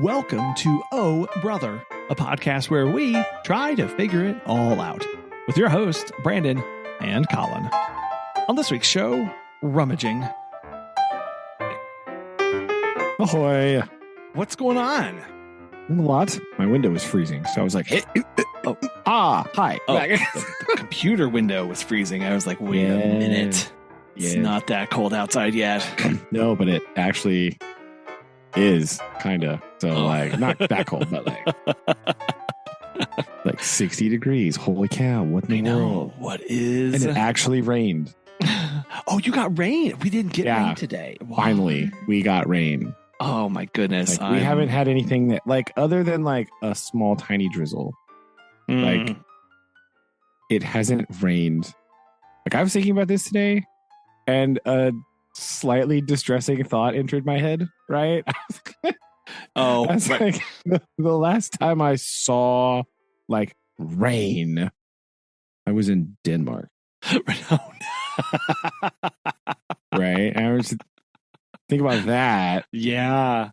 Welcome to Oh Brother, a podcast where we try to figure it all out with your hosts, Brandon and Collin. On this week's show, Rummaging. Ahoy. What's going on? A lot. My window was freezing, so I was like, hey, hi. Oh, the computer window was freezing. I was like, wait a minute. It's not that cold outside yet. No, but it actually is, kind of. So, not that cold, but like 60 degrees. Holy cow. What in the world? What is? And it actually rained. Oh, you got rain. We didn't get rain today. Wow. Finally, we got rain. Oh, my goodness. We haven't had anything that, other than, a small, tiny drizzle. It hasn't rained. I was thinking about this today, and a slightly distressing thought entered my head, right? Right. The last time I saw, rain, I was in Denmark. Right? I was think about that. Yeah.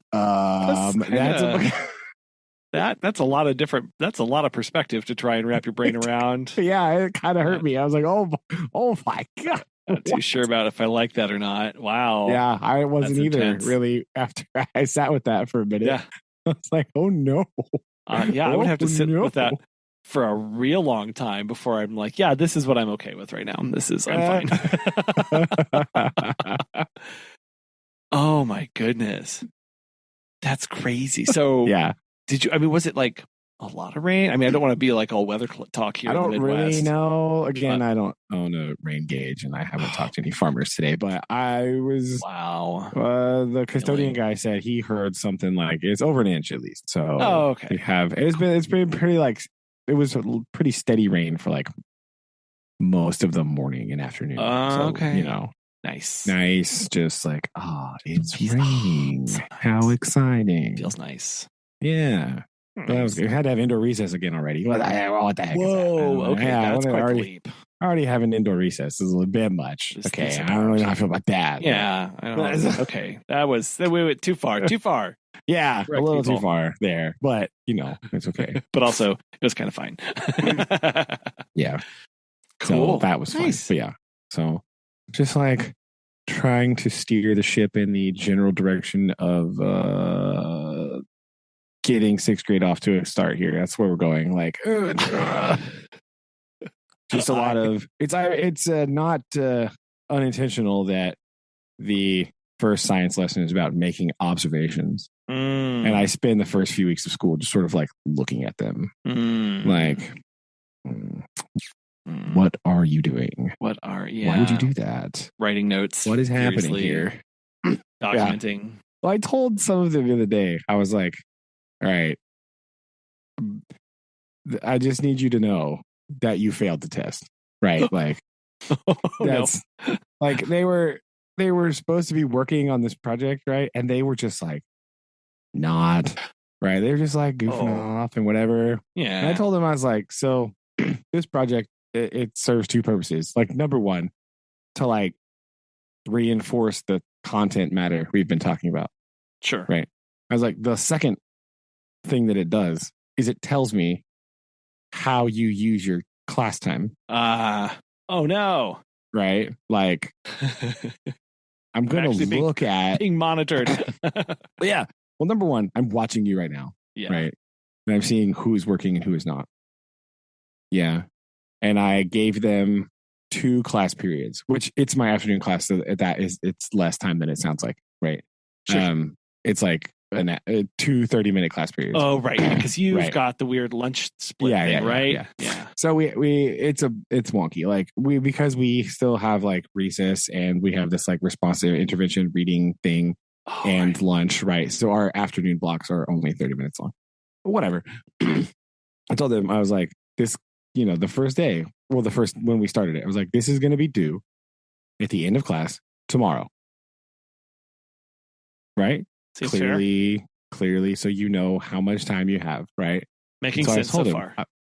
That's a lot of perspective to try and wrap your brain around. Yeah, it kind of hurt me. I was like, oh my God. Not too sure about if I like that or not. Wow. Yeah, I wasn't either, intense. really, after I sat with that for a minute. Yeah. I was like, oh no. I would have to sit with that for a real long time before I'm like, yeah, this is what I'm okay with right now. I'm fine. Oh my goodness. That's crazy. So yeah. Was it a lot of rain? I don't want to be all weather talk here. I don't in the Midwest. really know. Again, I don't own a rain gauge, and I haven't talked to any farmers today, but I was. Wow. The custodian guy said he heard something like it's over an inch at least. So, okay. It's been pretty it was a pretty steady rain for most of the morning and afternoon. Okay. Nice. Just it's raining. So nice. How exciting. Feels nice. Yeah. Nice. We had to have indoor recess again already. What the heck Whoa, is that? okay. That's quite the leap. I already have an indoor recess. This is a little bit much. Okay. I don't really know how I feel about that. Yeah. I don't know. Okay. We went too far. Yeah. Correct, a little people. too far there. But, it's okay. But also, it was kind of fine. Yeah. Cool. So that was nice. Fun. But yeah. So just trying to steer the ship in the general direction of getting sixth grade off to a start here. That's where we're going. Just a lot of it's not unintentional that the first science lesson is about making observations, and I spend the first few weeks of school just sort of looking at them, what are you doing? Why would you do that? Writing notes. What is happening here? Documenting. Yeah. Well, I told some of them the other day. I was like, all right, I just need you to know that you failed the test, right? That's they were supposed to be working on this project, right? And they were just not, right? They were just goofing off and whatever. Yeah. And I told them, I was like, so this project, it serves two purposes. Number one, to reinforce the content matter we've been talking about. Sure. Right. I was like, the second thing that it does is it tells me how you use your class time. Oh no. Right? I'm going to look at being monitored. Yeah. Well, number one, I'm watching you right now. Yeah. Right. And I'm seeing who is working and who is not. Yeah. And I gave them 2 class periods, which it's my afternoon class. So it's less time than it sounds like. Right. Sure. It's 2 30-minute class periods. Oh, right. Because you've got the weird lunch split thing, right? Yeah. So it's wonky. Because we still have recess and we have this responsive intervention reading thing and lunch, right? So our afternoon blocks are only 30 minutes long. But whatever. I told them, I was like, this, the first day, when we started it, I was like, this is going to be due at the end of class tomorrow. Right? Seems clearly, so you know how much time you have, right? Making sense so far.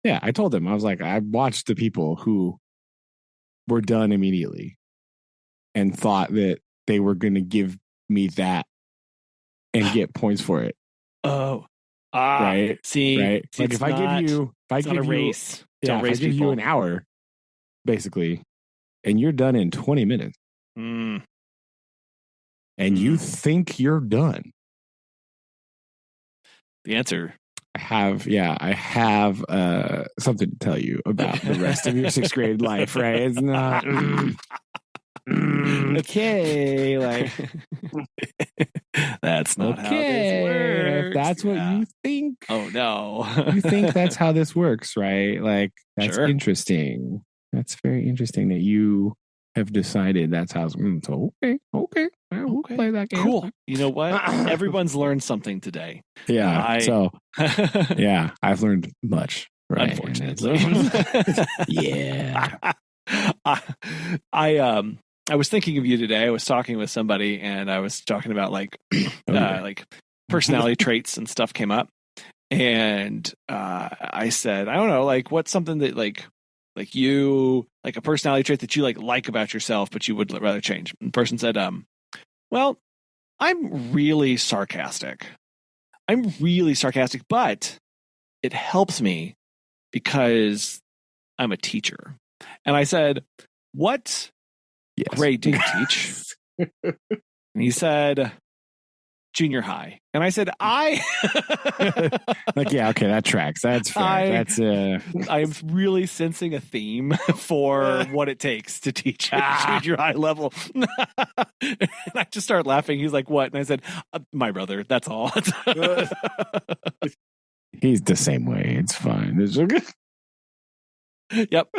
I told them, I was like, I watched the people who were done immediately and thought that they were going to give me that and get points for it. Oh, right? See, Right? see, Like it's if I not, give you, it's not a race. if I Race give you people. an hour, basically, and you're done in 20 minutes, Mm. and you think you're done. The answer. I have something to tell you about the rest of your sixth grade life, right? It's not okay, like that's not how this works. If that's what you think. Oh no. You think that's how this works, right? Like that's Sure. interesting. That's very interesting that you have decided that's how. So okay, we'll play that game. Cool. You know what? Everyone's learned something today. Yeah. So yeah, I've learned much. Right. Unfortunately. Yeah. I was thinking of you today. I was talking with somebody and I was talking about like like personality traits and stuff came up. And I said, I don't know, like what's something that like you like a personality trait that you like about yourself, but you would rather change. And the person said, well, I'm really sarcastic. But it helps me because I'm a teacher. And I said, what grade do you teach? And he said, junior high. And I said, like, yeah, okay, that tracks. That's fair. I am really sensing a theme for what it takes to teach at junior high level. And I just started laughing. He's like, what? And I said, my brother, that's all. He's the same way. It's fine. It's okay. Yep.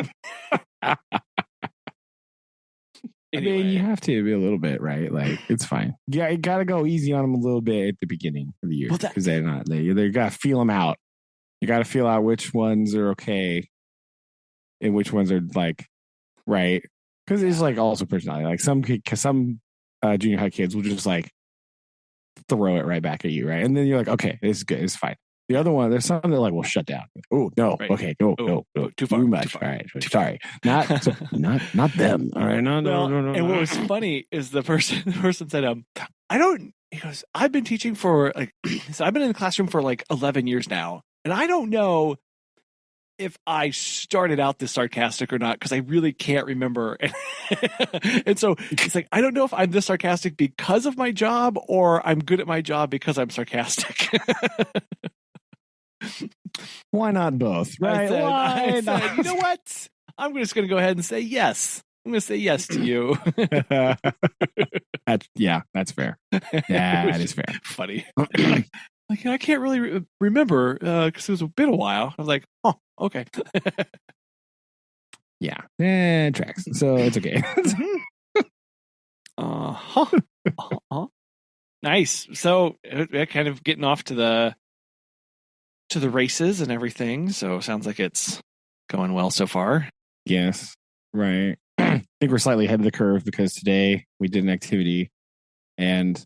Anyway. I mean, you have to be a little bit, right? Like, it's fine. Yeah, you got to go easy on them a little bit at the beginning of the year because they got to feel them out. You got to feel out which ones are okay and which ones are like right. Because it's like also personality. Like some junior high kids will just like throw it right back at you, right? And then you're like, okay, it's good, it's fine. The other one, there's some that like will shut down. Oh no, right. Okay, no, too much. All right, sorry, not them. All right, no. And what was funny is the person said, I don't. He goes, I've been teaching for like, so I've been in the classroom for like 11 years now, and I don't know if I started out this sarcastic or not because I really can't remember. And so it's like, I don't know if I'm this sarcastic because of my job or I'm good at my job because I'm sarcastic. Why not both? Right? I said, you know what? I'm just going to go ahead and say yes. I'm going to say yes to you. That's fair. Yeah, that is fair. Funny. Like, I can't really remember because it was been a while. I was like, oh, okay. Yeah, it tracks. So it's okay. Nice. So kind of getting off to the races and everything. So sounds like it's going well so far. Yes. Right. I think we're slightly ahead of the curve because today we did an activity and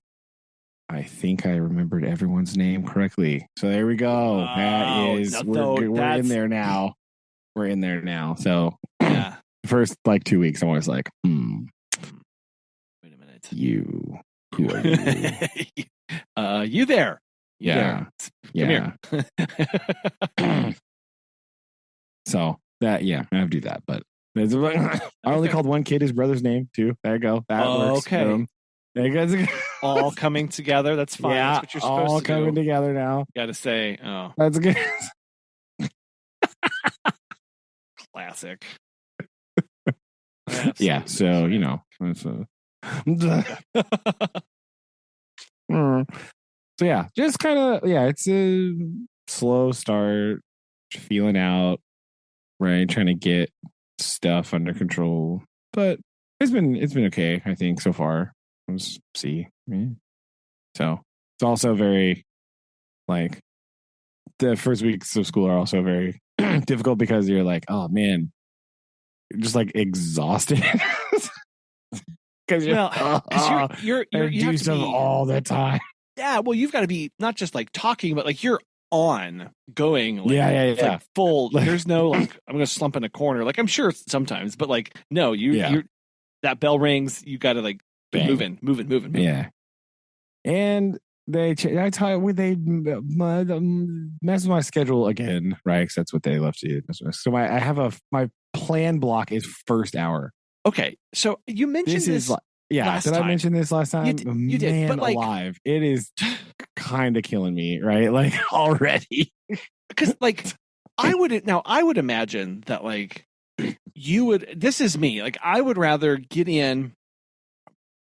I think I remembered everyone's name correctly. So there we go. That is, we're in there now. We're in there now. So yeah, the first like 2 weeks, I was like, wait a minute. Who are you? You there. Yeah. Come here. So that, I have to do that. But I only called one kid his brother's name too. There you go. That works. Okay. There you guys all coming together. That's fine. Yeah, that's what you're supposed all to coming do. Together now. Got to say, oh, that's good. Classic. Yeah. So it's so yeah, just kind of it's a slow start, feeling out, right? Trying to get stuff under control, but it's been okay. I think so far. Let's see. So it's also very like the first weeks of school are also very difficult because you're like, oh man, you're just like exhausted. Because you do stuff all the time. Yeah, well, you've got to be not just like talking, but like you're going. Like, yeah. Like full. There's no like I'm going to slump in a corner. Like I'm sure sometimes, but like no, you that bell rings. You got to like moving. Yeah, and I tell you, they mess with my schedule again, right? Because that's what they love to do. So I have my plan block is first hour. Okay, so you mentioned This is this like, yeah. last Did I time. mention this last time? You did, Man but like, alive, it is kind of killing me, right? Like already, because like I would imagine that like you would. This is me. Like I would rather get in,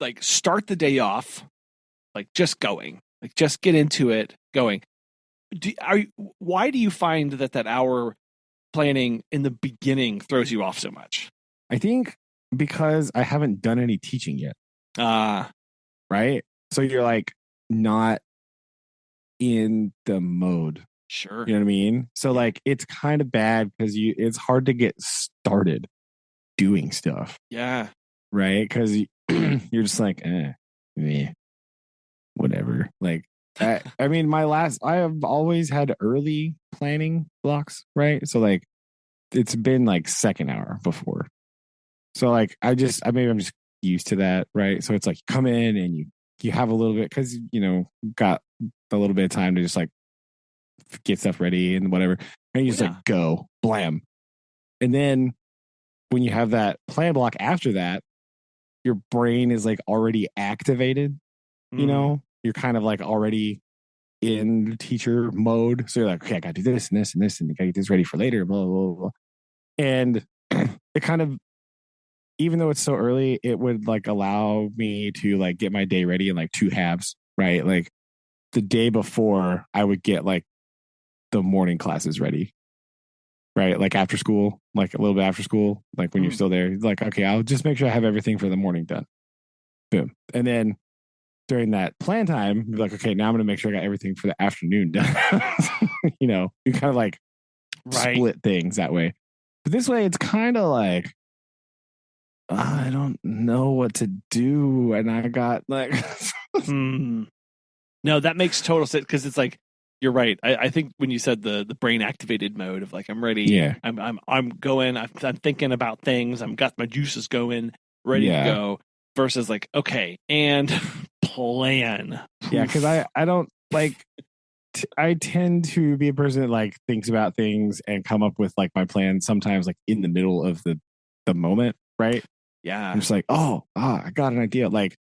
like start the day off, like just going, like just get into it, going. Why do you find that hour planning in the beginning throws you off so much? I think because I haven't done any teaching yet. Right. So you're like not in the mode. Sure. You know what I mean? So like it's kind of bad because it's hard to get started doing stuff. Yeah. Right. Because you're just like, whatever. Like I mean, I have always had early planning blocks, right? So like it's been like second hour before. So like maybe I'm just used to that, right? So it's like come in and you have a little bit because got a little bit of time to just like get stuff ready and whatever, and you just like go blam, and then when you have that plan block after that, your brain is like already activated. You're kind of like already in teacher mode, so you're like, okay, I gotta do this and this and this, and I gotta get this ready for later, blah blah blah. And it kind of, even though it's so early, it would like allow me to like get my day ready in like two halves, right? Like the day before I would get like the morning classes ready, right? Like after school, like a little bit after school, like when you're still there, like, okay, I'll just make sure I have everything for the morning done. Boom. And then during that plan time, be like, okay, now I'm going to make sure I got everything for the afternoon done. You kind of like split things that way. But this way, it's kind of like, I don't know what to do. And I got like, No, that makes total sense because it's like, you're right. I think when you said the brain activated mode of like I'm ready, yeah, I'm going, I'm thinking about things, I'm got my juices going, ready to go. Versus like okay, and plan. Yeah, because I don't like. I tend to be a person that like thinks about things and come up with like my plan sometimes like in the middle of the moment, right? Yeah, I'm just like, I got an idea. Like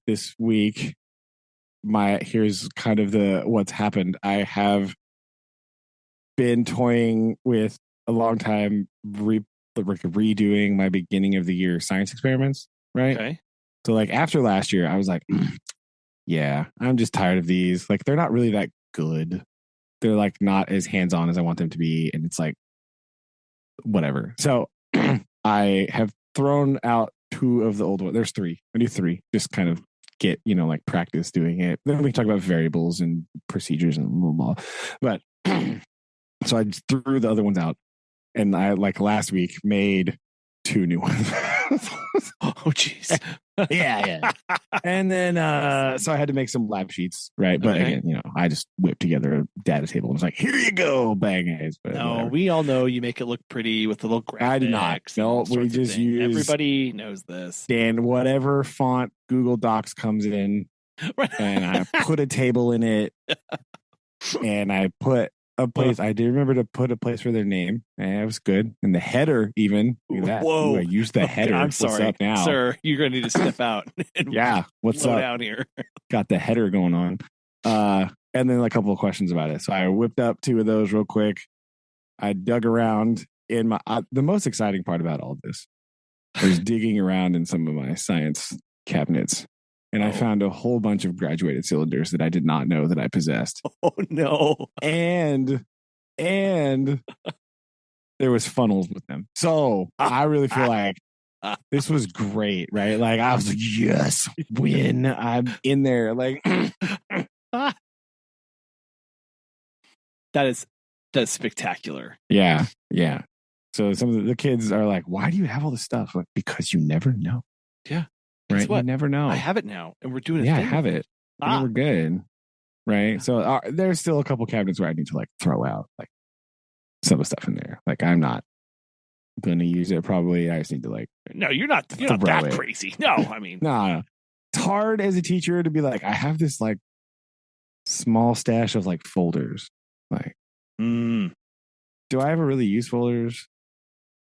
this week here's kind of what's happened. I have been toying with a long time redoing my beginning of the year science experiments, right? Okay. So like after last year, I was like, yeah, I'm just tired of these. Like they're not really that good. They're like not as hands-on as I want them to be, and it's like whatever. So I have thrown out two of the old ones. There's three. I do three. Just kind of get, like practice doing it. Then we can talk about variables and procedures and blah, blah, blah. But so I just threw the other ones out. And I like last week made two new ones. Oh jeez. yeah. And then so I had to make some lab sheets, right? But again, I just whipped together a data table and was like, here you go, bang guys. But no, whatever. we all know you make it look pretty with the little graphics. I did not. No, we just use everybody knows this. And whatever font Google Docs comes in, and I put a table in it, and I put a place. I did remember to put a place for their name, and it was good. And the header, even. Look at that. Whoa! I used the header. I'm sorry, what's up now, sir. You're gonna need to step out. And yeah, what's up down here? Got the header going on, and then a couple of questions about it. So I whipped up two of those real quick. I dug around in my. The most exciting part about all this was digging around in some of my science cabinets. And I found a whole bunch of graduated cylinders that I did not know that I possessed. Oh no. And there was funnels with them. So I really feel like this was great, right? Like I was like, yes, win. I'm in there. Like that's spectacular. Yeah. So some of the kids are like, why do you have all this stuff? Like, because you never know. Yeah. Right. You never know. I have it now, and we're doing it. Yeah, I have it. And we're good. Right. So there's still a couple cabinets where I need to like throw out like some stuff in there. Like I'm not going to use it. Probably I just need to like. No, you're not that crazy. No, I mean, no. it's hard as a teacher to be like, I have this like small stash of like folders. Like, do I ever really use folders?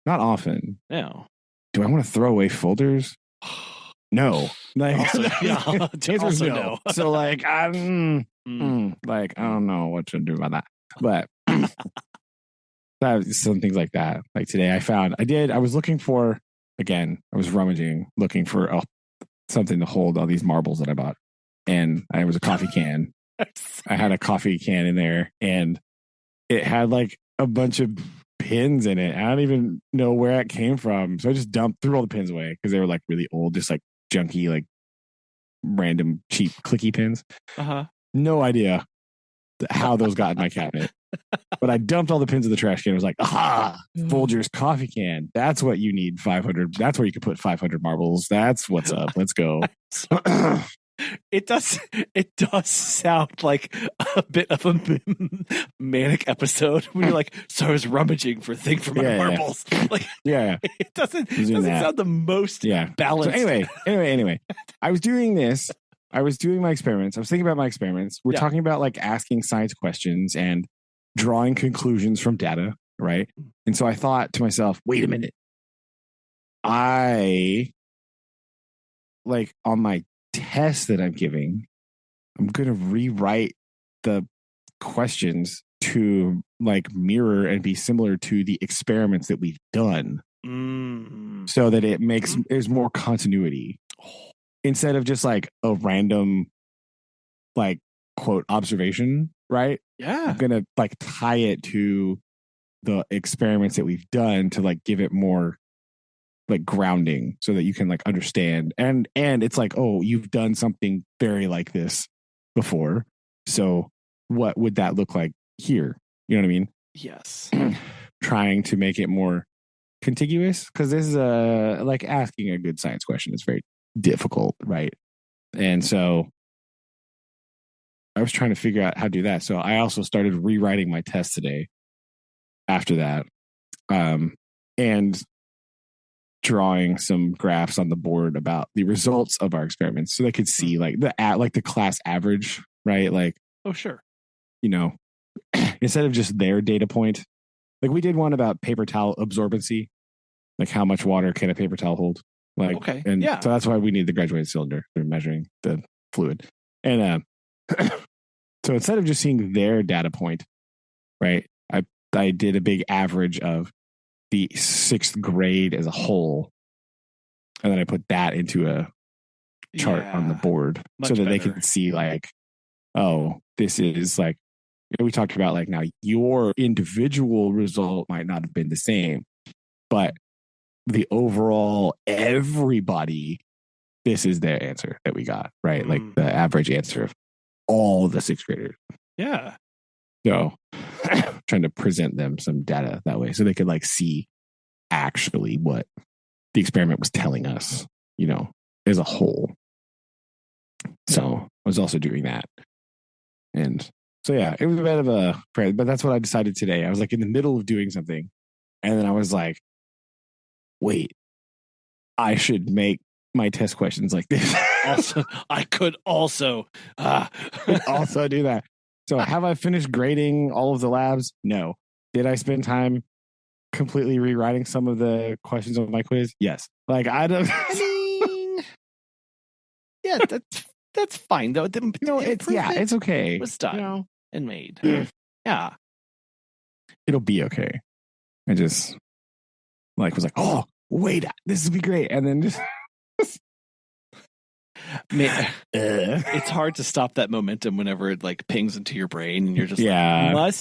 Not often. No. Do I want to throw away folders? No. Like, Also, yeah, answer is also no. So like, like I don't know what to do about that. But some things like that. Like today, I was looking for, again, I was rummaging, looking for something to hold all these marbles that I bought, and I was a coffee can. I had a coffee can in there, and it had like a bunch of pins in it. I don't even know where it came from, so I just threw all the pins away because they were like really old, just like junky, like random cheap clicky pins. No idea how those got in my cabinet, but I dumped all the pins in the trash can. I was like, aha, Folgers coffee can. That's what you need. 500. That's where you could put 500 marbles. That's what's up. Let's go. It does sound like a bit of a manic episode when you're like, so I was rummaging for my marbles. Like, it doesn't sound the most balanced. So anyway, I was doing this. I was doing my experiments. I was thinking about my experiments. We're talking about like asking science questions and drawing conclusions from data, right? And so I thought to myself, wait a minute. I like on my test that I'm giving, I'm going to rewrite the questions to like mirror and be similar to the experiments that we've done so that it makes there's more continuity instead of just like a random like quote observation, right? Yeah. I'm going to like tie it to the experiments that we've done to like give it more like grounding so that you can like understand and it's like, oh, you've done something very like this before, so what would that look like here? You know what I mean? Yes. Trying to make it more contiguous, because this is like asking a good science question is very difficult, right? And so I was trying to figure out how to do that. So I also started rewriting my test today after that, and drawing some graphs on the board about the results of our experiments so they could see like the class average, right? Like, oh, sure. You know, instead of just their data point, like we did one about paper towel absorbency, like how much water can a paper towel hold? Like, okay. And so that's why we need the graduated cylinder for measuring the fluid. And so instead of just seeing their data point, right, I did a big average of the 6th grade as a whole, and then I put that into a chart on the board so that they can see like, oh, this is like, we talked about like, now your individual result might not have been the same, but the overall everybody, this is their answer that we got, right? Like the average answer of all the 6th graders. Yeah. So trying to present them some data that way so they could like see actually what the experiment was telling us, you know, as a whole. So I was also doing that. And so, yeah, it was a bit of a, but that's what I decided today. I was like in the middle of doing something. And then I was like, wait, I should make my test questions like this. Also, I could also do that. So have I finished grading all of the labs? No. Did I spend time completely rewriting some of the questions of my quiz? Yes. Like I don't. I mean, yeah, that's fine though. It's okay. It was done, you know? and made. Yeah, it'll be okay. I just like was like, oh wait, this will be great, and then just. It's hard to stop that momentum whenever it like pings into your brain and you're just I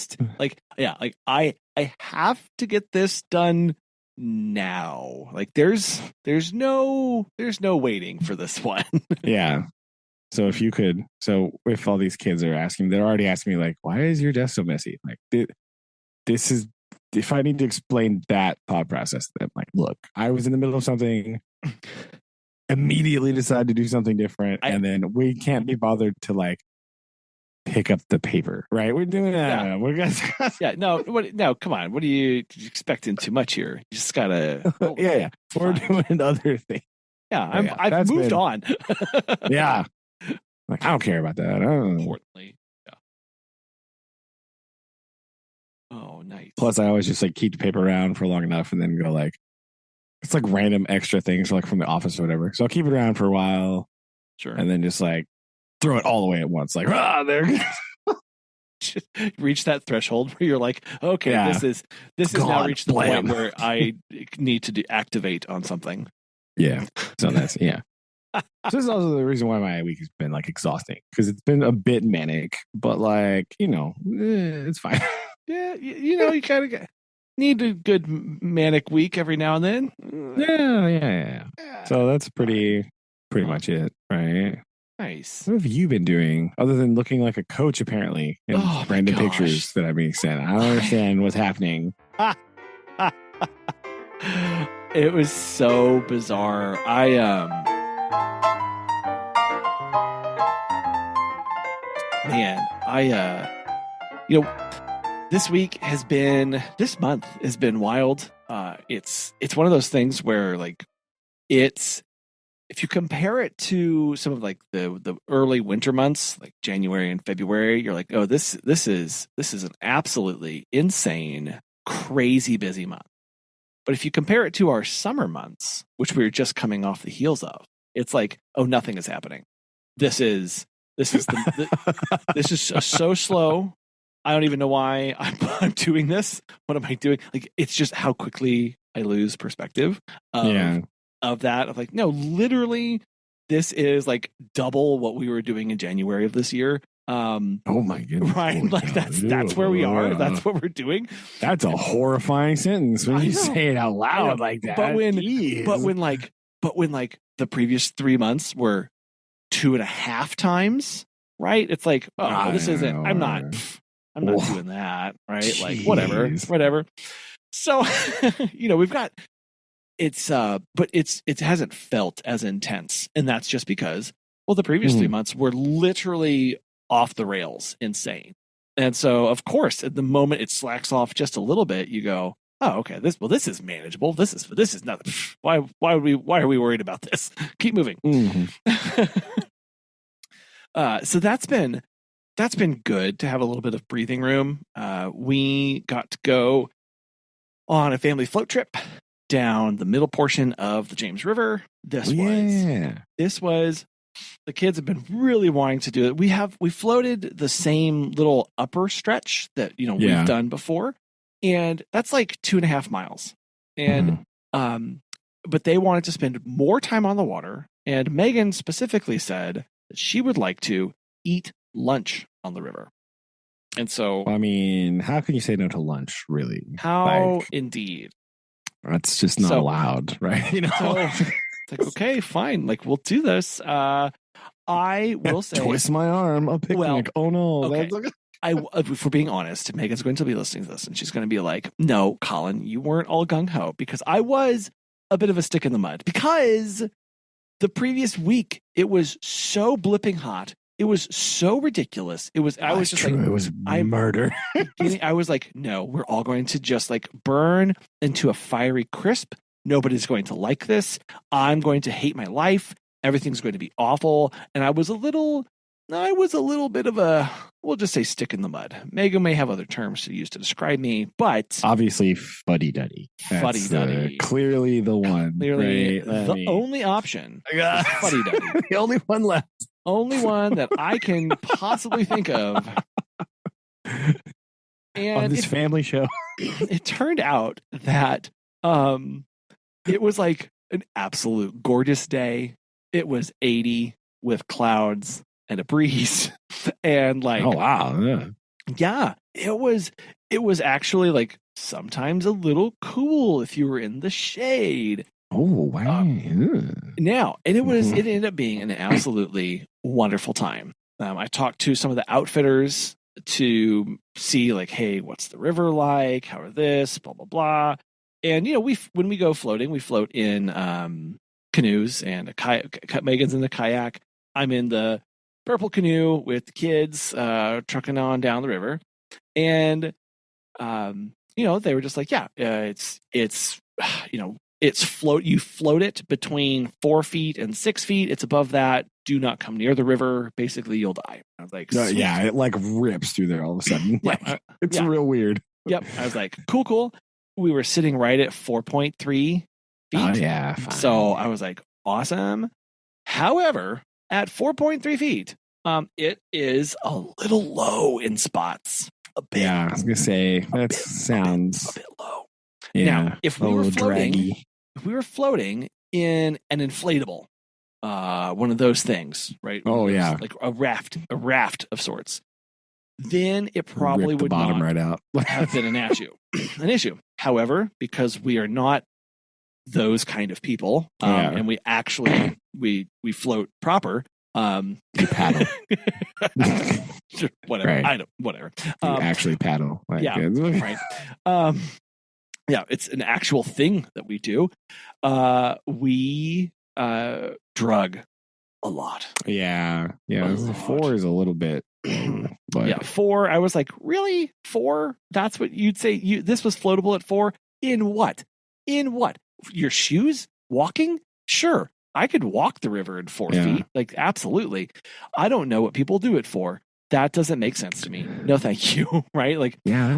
have to get this done now. Like there's no waiting for this one. Yeah. So if all these kids are asking, they're already asking me like, why is your desk so messy? Like this is, if I need to explain that thought process to them, like, look, I was in the middle of something, immediately decided to do something different, and then we can't be bothered to like pick up the paper, right? We're doing that. Yeah. We're gonna no, come on. What are you expecting too much here? You just gotta We're doing other things. Yeah, I've moved on. Yeah. Like, I don't care about that. Importantly. Yeah. Oh, nice. Plus, I always just like keep the paper around for long enough and then go like, it's like random extra things like from the office or whatever. So I'll keep it around for a while. Sure. And then just like throw it all away at once. Like, there. Reach that threshold where you're like, okay, this is now reached the point where I need to activate on something. Yeah. So that's, yeah. So this is also the reason why my week has been like exhausting, because it's been a bit manic, but like, it's fine. Yeah. You kind of need a good manic week every now and then. Yeah. So that's pretty much it, right? Nice. What have you been doing other than looking like a coach, apparently, in random pictures that I'm being sent? I don't understand what's happening. It was so bizarre. This month has been wild. It's one of those things where like if you compare it to some of like the early winter months, like January and February, you're like, oh, this is an absolutely insane, crazy busy month. But if you compare it to our summer months, which we were just coming off the heels of, it's like, oh, nothing is happening. This is so slow. I don't even know why I'm doing this. What am I doing? Like, it's just how quickly I lose perspective of that. Of like, no, literally, this is like double what we were doing in January of this year. Oh my goodness! Right, like that's where we are. That's what we're doing. That's a horrifying sentence when you say it out loud like that. But when the previous 3 months were 2.5 times, right? It's like, oh, this isn't. I'm not doing that, right? Jeez. Like whatever. So, we've got but it hasn't felt as intense, and that's just because the previous 3 months were literally off the rails, insane. And so, of course, at the moment it slacks off just a little bit, you go, oh, okay, this is manageable. This is nothing. Why are we worried about this? Keep moving. So that's been good to have a little bit of breathing room. We got to go on a family float trip down the middle portion of the James River. This was the kids have been really wanting to do it. We floated the same little upper stretch that we've done before, and that's like 2.5 miles. And but they wanted to spend more time on the water, and Megan specifically said that she would like to eat lunch on the river. And so, I mean, how can you say no to lunch, really? How indeed? That's just not allowed, right? So, it's like, okay, fine. Like, we'll do this. I will say, twist my arm, a picnic. Oh no! Okay. If we're being honest, Megan's going to be listening to this, and she's going to be like, "No, Collin, you weren't all gung ho," because I was a bit of a stick in the mud. Because the previous week it was so blipping hot. It was so ridiculous. It was. I was just like, it was murder. I was like, no, we're all going to just like burn into a fiery crisp. Nobody's going to like this. I'm going to hate my life. Everything's going to be awful. And I was a little bit of a, we'll just say, stick in the mud. Megan may have other terms to use to describe me, but obviously fuddy-duddy. Fuddy-duddy. Clearly the one. Clearly the only option. Fuddy-duddy. The only one left. Only one that I can possibly think of. And on this family show. It turned out that it was like an absolute gorgeous day. It was 80 with clouds and a breeze. And like, oh wow. Yeah, it was actually like sometimes a little cool if you were in the shade. Oh wow. Now, and it ended up being an absolutely wonderful time. I talked to some of the outfitters to see like, hey, what's the river like? How are this? Blah blah blah. And when we go floating, we float in canoes and a kayak. Megan's in the kayak. I'm in the purple canoe with the kids trucking on down the river. And they were just like, yeah, it's You float it between 4 feet and 6 feet. It's above that. Do not come near the river. Basically, you'll die. I was like, yeah, it like rips through there all of a sudden. Like, it's real weird. Yep. I was like, cool. We were sitting right at 4.3 feet. Oh yeah. Fine. So I was like, awesome. However, at 4.3 feet, it is a little low in spots. A bit. Yeah, I was gonna say that sounds a bit low. Yeah, now, if we were floating in an inflatable, one of those things, right? Oh yeah, like a raft of sorts. Then it probably Rip the would bottom not right out. have been an issue. However, because we are not those kind of people, and we actually we float proper. You paddle. Whatever. Right. I don't. Whatever. You actually paddle. Like, yeah. Right. Yeah, it's an actual thing that we do. We drug a lot. Yeah. 4 is a little bit. But yeah, 4. I was like, really? 4? That's what you'd say? This was floatable at 4? In what? Your shoes? Walking? Sure. I could walk the river in 4 feet. Like, absolutely. I don't know what people do it for. That doesn't make sense to me. No, thank you. Right? Like, yeah,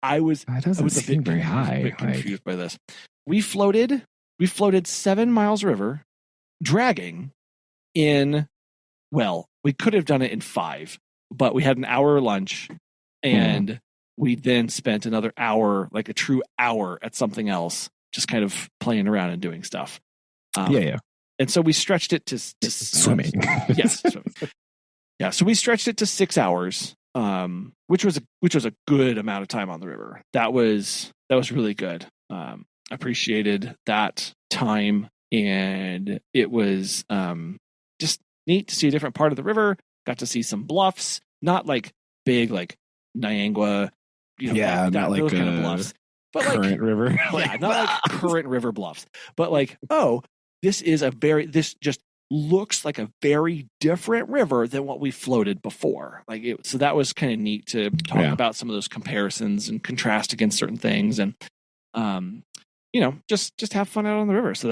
I was a bit very high. A bit confused by this. We floated 7 miles river, dragging in. Well, we could have done it in 5, but we had an hour lunch, and we then spent another hour, like a true hour, at something else, just kind of playing around and doing stuff. Yeah. And so we stretched it to swimming. Yes, swimming. Yeah, so we stretched it to 6 hours, which was a good amount of time on the river. That was really good. Appreciated that time, and it was just neat to see a different part of the river. Got to see some bluffs, not like big like Niangua, not like those kind of bluffs, but current like river. Yeah, not like current river bluffs, but like this just looks like a very different river than what we floated before. So that was kind of neat to talk about some of those comparisons and contrast against certain things, and just have fun out on the river. So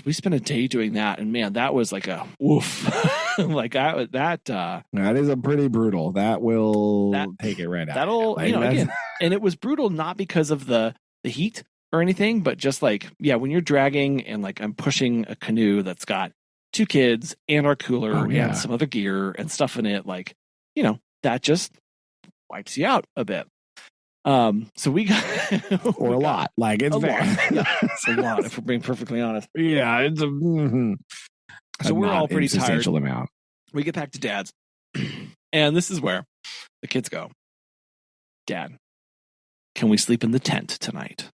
we spent a day doing that, and man, that was like a woof. Like that is a pretty brutal. That will take it right out. That'll again, and it was brutal not because of the heat or anything, but just like when you're dragging and like I'm pushing a canoe that's got 2 kids and our cooler and some other gear and stuff in it, like that just wipes you out a bit. So we got a lot. Like it's it's a lot, if we're being perfectly honest. Yeah, it's so we're all pretty tired. Amount. We get back to Dad's, and this is where the kids go. Dad, can we sleep in the tent tonight?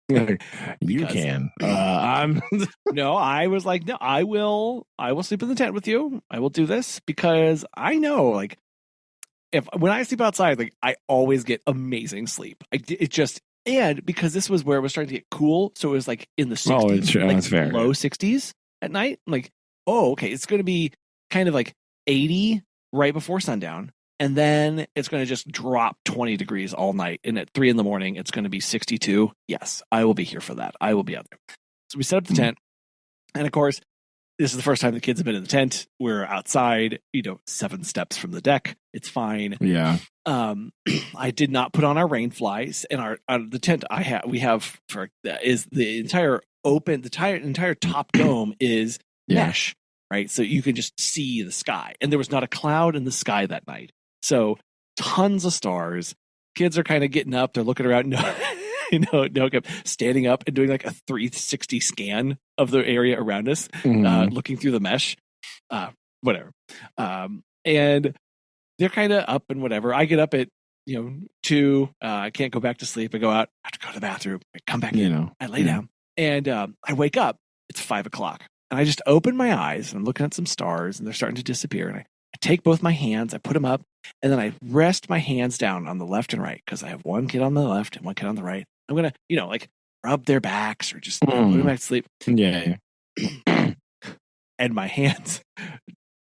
You can. No, I was like, no, I will sleep in the tent with you. I will do this because I know, like, when I sleep outside, like, I always get amazing sleep. And because this was where it was starting to get cool, so it was like in the 60s, that's fair. Low 60s at night. I'm like, okay, it's going to be kind of like 80 right before sundown. And then it's going to just drop 20 degrees all night. And at 3 a.m, it's going to be 62. Yes, I will be here for that. I will be out there. So we set up the tent. And of course, this is the first time the kids have been in the tent. We're outside, 7 steps from the deck. It's fine. Yeah. I did not put on our rain flies, and the tent is the entire top dome is mesh, right? So you can just see the sky, and there was not a cloud in the sky that night. So tons of stars. Kids are kind of getting up. They're looking around. Standing up and doing like a 360 scan of the area around us, looking through the mesh, whatever. And they're kind of up and whatever. I get up at 2. I can't go back to sleep. I go out. I have to go to the bathroom. I come back in. I lay down, and I wake up. It's 5 o'clock, and I just open my eyes and I'm looking at some stars, and they're starting to disappear. And I take both my hands, I put them up, and then I rest my hands down on the left and right because I have one kid on the left and one kid on the right. I'm gonna, like rub their backs or just put them back to sleep. Yeah. And my hands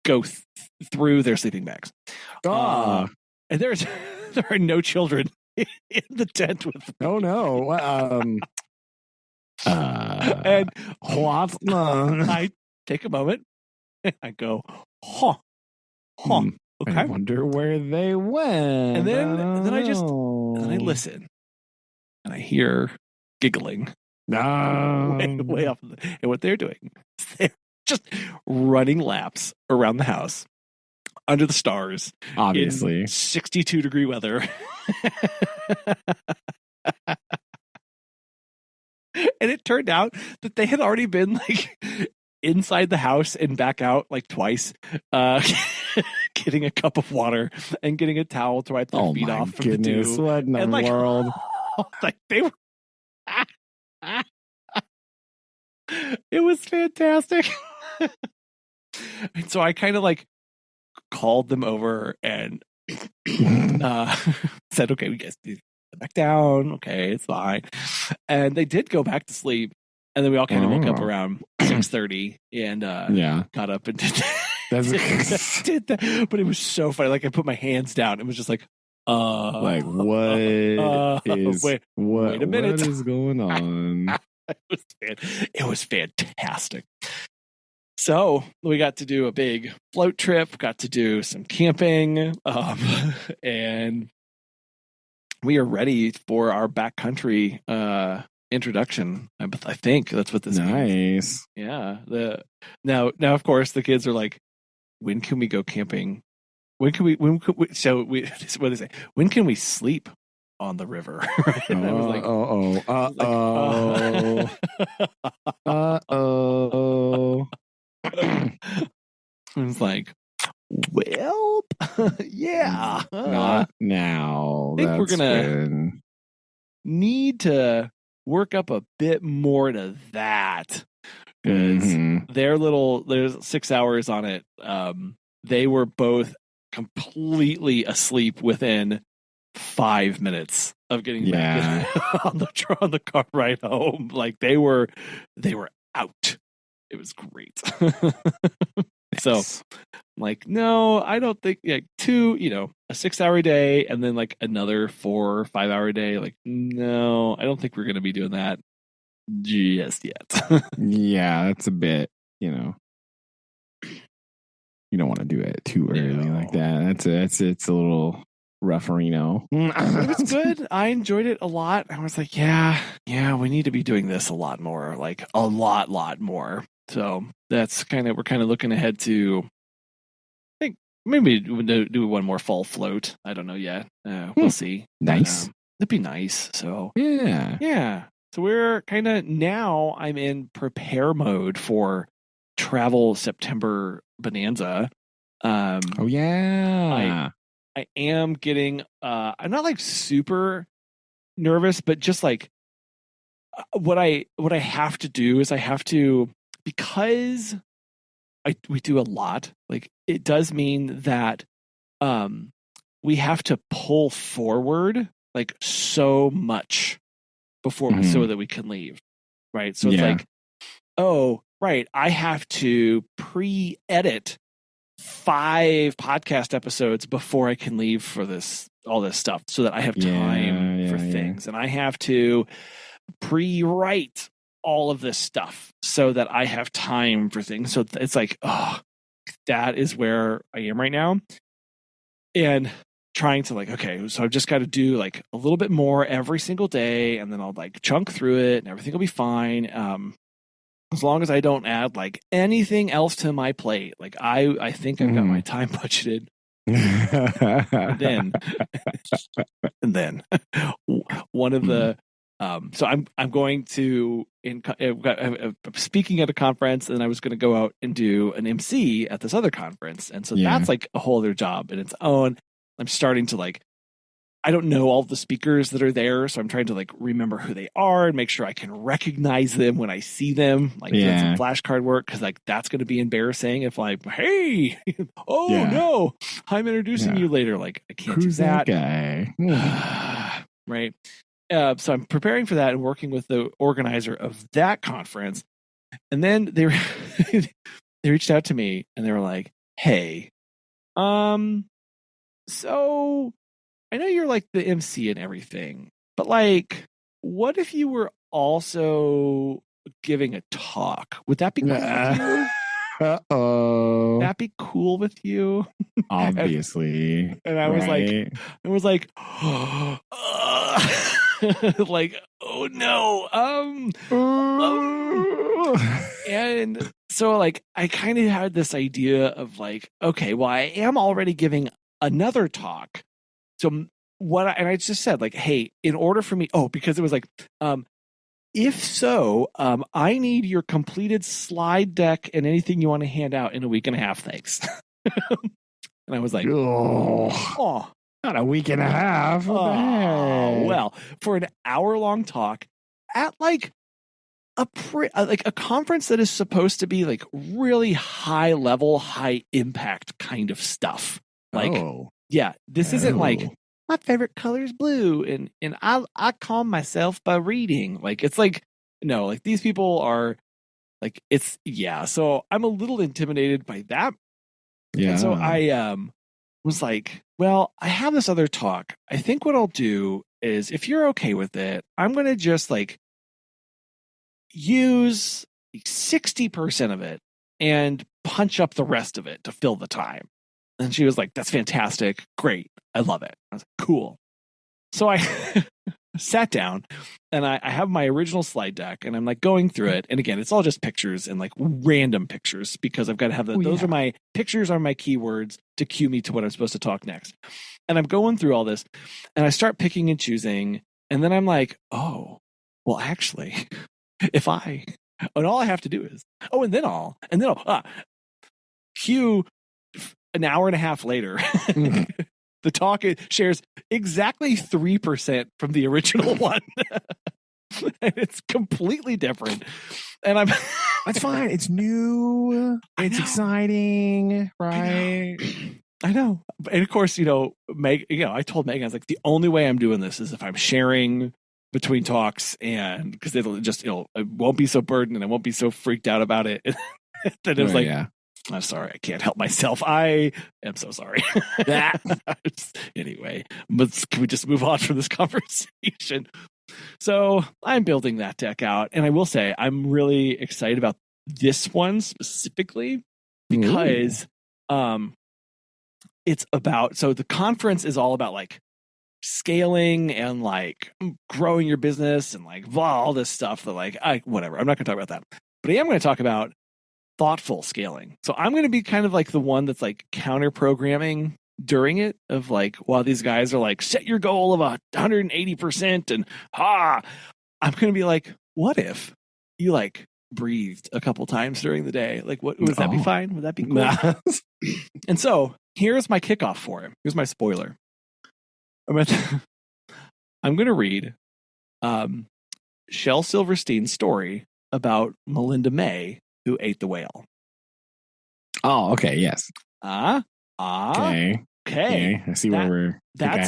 go through their sleeping bags. And there are no children in the tent with me. Oh no. And what? I take a moment and I go, huh. Okay. I wonder where they went. And then I listen and I hear giggling way off. And what they're doing is they're just running laps around the house under the stars, obviously, in 62-degree weather. And it turned out that they had already been like inside the house and back out like twice, getting a cup of water and getting a towel to wipe their feet off from the dew. What in the world? Like they were. It was fantastic. And so I kind of like called them over and said, okay, we guys back down. Okay, it's fine. And they did go back to sleep. And then we all kind of woke up around 6:30 and got up and did that. Did that. But it was so funny. Like I put my hands down. It was just like, like what wait a minute. What is going on? It was fantastic. So we got to do a big float trip, got to do some camping, and we are ready for our backcountry introduction. I think that's what this means. Yeah. Now, of course, the kids are like, when can we go camping? When can we what do they say? When can we sleep on the river? Right? And I was like, I was like, well, yeah. Not now. I think we're gonna need to work up a bit more to that, because there's 6 hours on it. They were both completely asleep within 5 minutes of getting back on the car ride home. Like they were out. It was great. So like, no, I don't think like a 6 hour day and then like another 4 or 5 hour day. Like, no, I don't think we're going to be doing that just yet. Yeah, that's a bit, you don't want to do it too early like that. It's a little rougherino. It was good. I enjoyed it a lot. I was like, yeah, we need to be doing this a lot more, like a lot more. So that's we're kind of looking ahead to, I think maybe we'll do one more fall float. I don't know yet. We'll see. Nice. It'd be nice. So yeah. So we're kind of now I'm in prepare mode for travel September bonanza. Oh yeah. I am getting I'm not like super nervous, but just like what I have to do is I have to, because we do a lot, like it does mean that we have to pull forward like so much before so that we can leave. Right. So it's like, oh, right, I have to pre-edit 5 podcast episodes before I can leave for all this stuff, so that I have time for things. And I have to pre-write all of this stuff so that I have time for things. So it's like, oh, that is where I am right now. And trying to like, okay, so I've just got to do like a little bit more every single day, and then I'll like chunk through it and everything will be fine. As long as I don't add like anything else to my plate. Like I think I've got my time budgeted. and then one of the so I'm going to I'm speaking at a conference, and I was going to go out and do an MC at this other conference, and so that's like a whole other job in its own. I'm starting to like, I don't know all the speakers that are there, so I'm trying to like remember who they are and make sure I can recognize them when I see them, like doing some flashcard work, because like that's going to be embarrassing if like, hey, no, I'm introducing you later. Like I can't do that guy. Right. So I'm preparing for that and working with the organizer of that conference, and then they they reached out to me and they were like, hey, so I know you're like the MC and everything, but like, what if you were also giving a talk. Would that be cool with you? Uh-oh. Would that be cool with you? Obviously. And I was like, like, oh no. And so like I kind of had this idea of like, okay, well, I am already giving another talk. So and I just said like, hey, in order for me, because it was like, if so, I need your completed slide deck and anything you want to hand out in a week and a half, thanks. And I was like, oh, not a week and a half. What the heck? Well, for an hour-long talk at like a conference that is supposed to be like really high level, high impact kind of stuff. Like, yeah, this isn't like my favorite color is blue, and I calm myself by reading. Like, it's like, no, like these people are like, it's, yeah. So I'm a little intimidated by that. Yeah. And so I was like, well, I have this other talk. I think what I'll do is, if you're okay with it, I'm going to just like use 60% of it and punch up the rest of it to fill the time. And she was like, that's fantastic. Great. I love it. I was like, cool. So I sat down and I have my original slide deck and I'm like going through it. And again, it's all just pictures and like random pictures because I've got to have those are my pictures, are my keywords to cue me to what I'm supposed to talk next. And I'm going through all this and I start picking and choosing. And then I'm like, oh, well, actually, and all I have to do is, cue an hour and a half later. The talk shares exactly 3% from the original one. And it's completely different. And that's fine. It's new. It's exciting, right? I know. And of course, I told Megan, I was like, the only way I'm doing this is if I'm sharing between talks, and because it won't be so burdened and I won't be so freaked out about it. That it was I'm sorry, I can't help myself. I am so sorry. Anyway, can we just move on from this conversation? So I'm building that deck out, and I will say I'm really excited about this one specifically because it's about, so the conference is all about like scaling and like growing your business and like all this stuff that like whatever. I'm not going to talk about that, but I am going to talk about thoughtful scaling. So I'm going to be kind of like the one that's like counter programming during it, of like, while these guys are like, set your goal of 180% and I'm going to be like, what if you like breathed a couple times during the day? Like, would that be fine? Would that be cool? And so here's my kickoff for it. Here's my spoiler. I'm going to read Shel Silverstein's story about Melinda May, who ate the whale. Oh, okay. Yes. Okay. I see where we're. I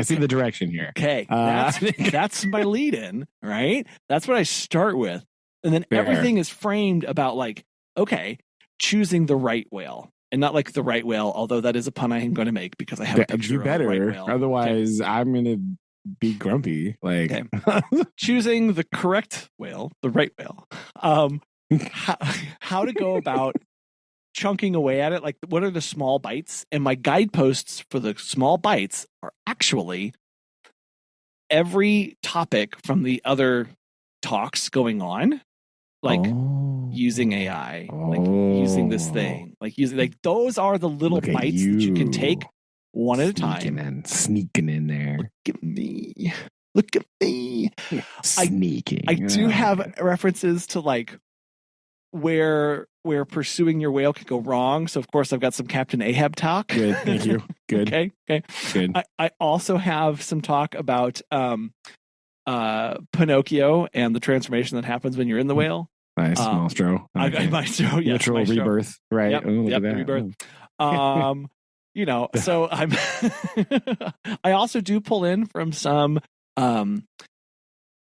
see the direction here. Okay. That's my lead in, right? That's what I start with. And then everything is framed about like, okay, choosing the right whale. And not like the right whale, although that is a pun I am going to make because I have a picture of the right whale. Otherwise, I'm going to be grumpy. Like, choosing the correct whale, the right whale. How to go about chunking away at it. Like, what are the small bites? And my guideposts for the small bites are actually every topic from the other talks going on. Like using AI, like using this thing, like those are the little bites that you can take one at a time. Sneaking in there. Look at me. Sneaking. I do have references to like where pursuing your whale could go wrong. So of course I've got some Captain Ahab talk. Good, thank you. Good. Okay. Good. I also have some talk about Pinocchio and the transformation that happens when you're in the whale. Nice, Maestro. Maestro, yes, literal Maestro. rebirth, right? Yep, rebirth. So I'm. I also do pull in from some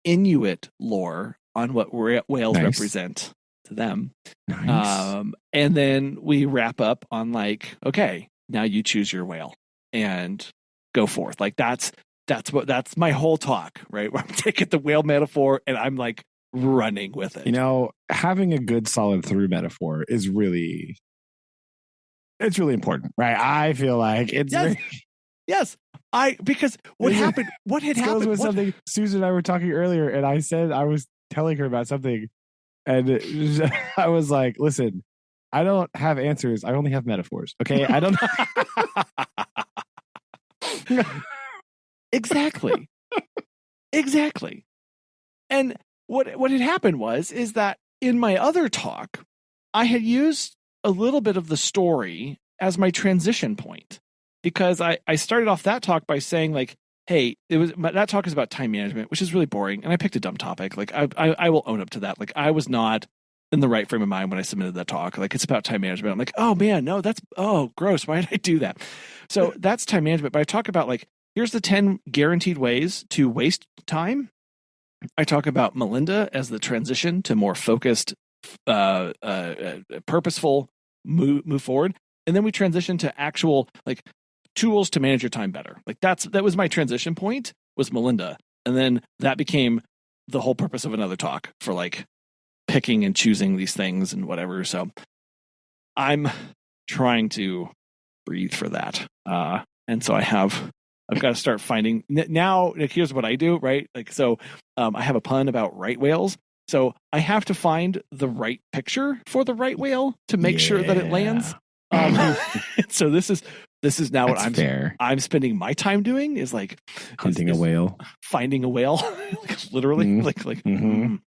Inuit lore on what whales represent to them. Nice. And then we wrap up on like, okay, now you choose your whale and go forth. Like that's that's my whole talk, right? Where I'm taking the whale metaphor and I'm like running with it. Having a good solid through metaphor is really important, right? I feel like it's yes. Because what had happened with something Susan and I were talking earlier, and I said I was telling her about something, and I was like, listen, I don't have answers, I only have metaphors. Okay. I don't Exactly. And what had happened is that in my other talk, I had used a little bit of the story as my transition point, because I started off that talk by saying like, hey, that talk is about time management, which is really boring, and I picked a dumb topic. Like I will own up to that. Like I was not in the right frame of mind when I submitted that talk. Like it's about time management. I'm like, oh man, no, that's gross. Why did I do that? So that's time management. But I talk about like, here's the 10 guaranteed ways to waste time. I talk about Melinda as the transition to more focused, purposeful move forward. And then we transition to actual like tools to manage your time better. Like that was my transition point, was Melinda. And then that became the whole purpose of another talk for like picking and choosing these things and whatever. So I'm trying to breathe for that. And so I've got to start finding now. Like, here's what I do, right? Like, so I have a pun about right whales. So I have to find the right picture for the right whale to make sure that it lands. So this is now what I'm spending my time doing, is like hunting a whale, finding a whale, like, literally,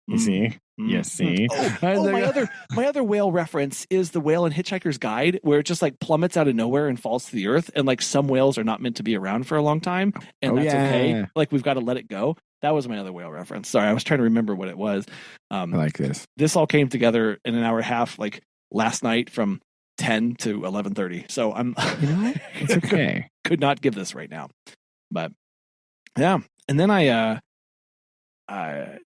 You see? Yes, see. My other whale reference is the whale in Hitchhiker's Guide, where it just like plummets out of nowhere and falls to the earth, and like some whales are not meant to be around for a long time, and that's okay. Like we've got to let it go. That was my other whale reference. Sorry, I was trying to remember what it was. I like this. This all came together in an hour and a half, like last night from 10 to 11:30. So I'm, it's okay. could not give this right now, but yeah. And then I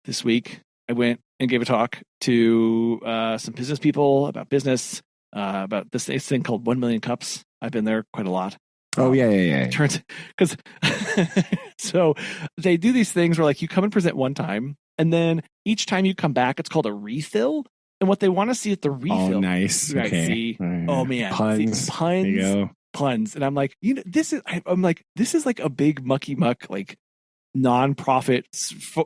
this week I went and gave a talk to some business people about business, about this thing called 1 Million Cups. I've been there quite a lot. Oh, yeah. Turns because so they do these things where like you come and present one time, and then each time you come back, it's called a refill. And what they want to see at the refill. Oh, nice. Right, okay. See? Oh man, puns. See, puns. There you go. Puns. And I'm like, this is like a big mucky muck like nonprofit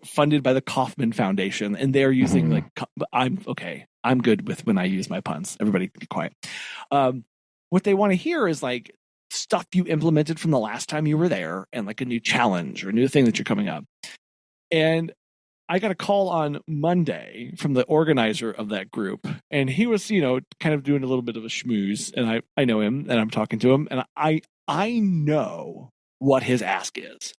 funded by the Kauffman Foundation, and they're using like I'm good with when I use my puns. Everybody be quiet. What they want to hear is like stuff you implemented from the last time you were there, and like a new challenge or a new thing that you're coming up. And I got a call on Monday from the organizer of that group, and he was, kind of doing a little bit of a schmooze, and I know him, and I'm talking to him, and I know what his ask is.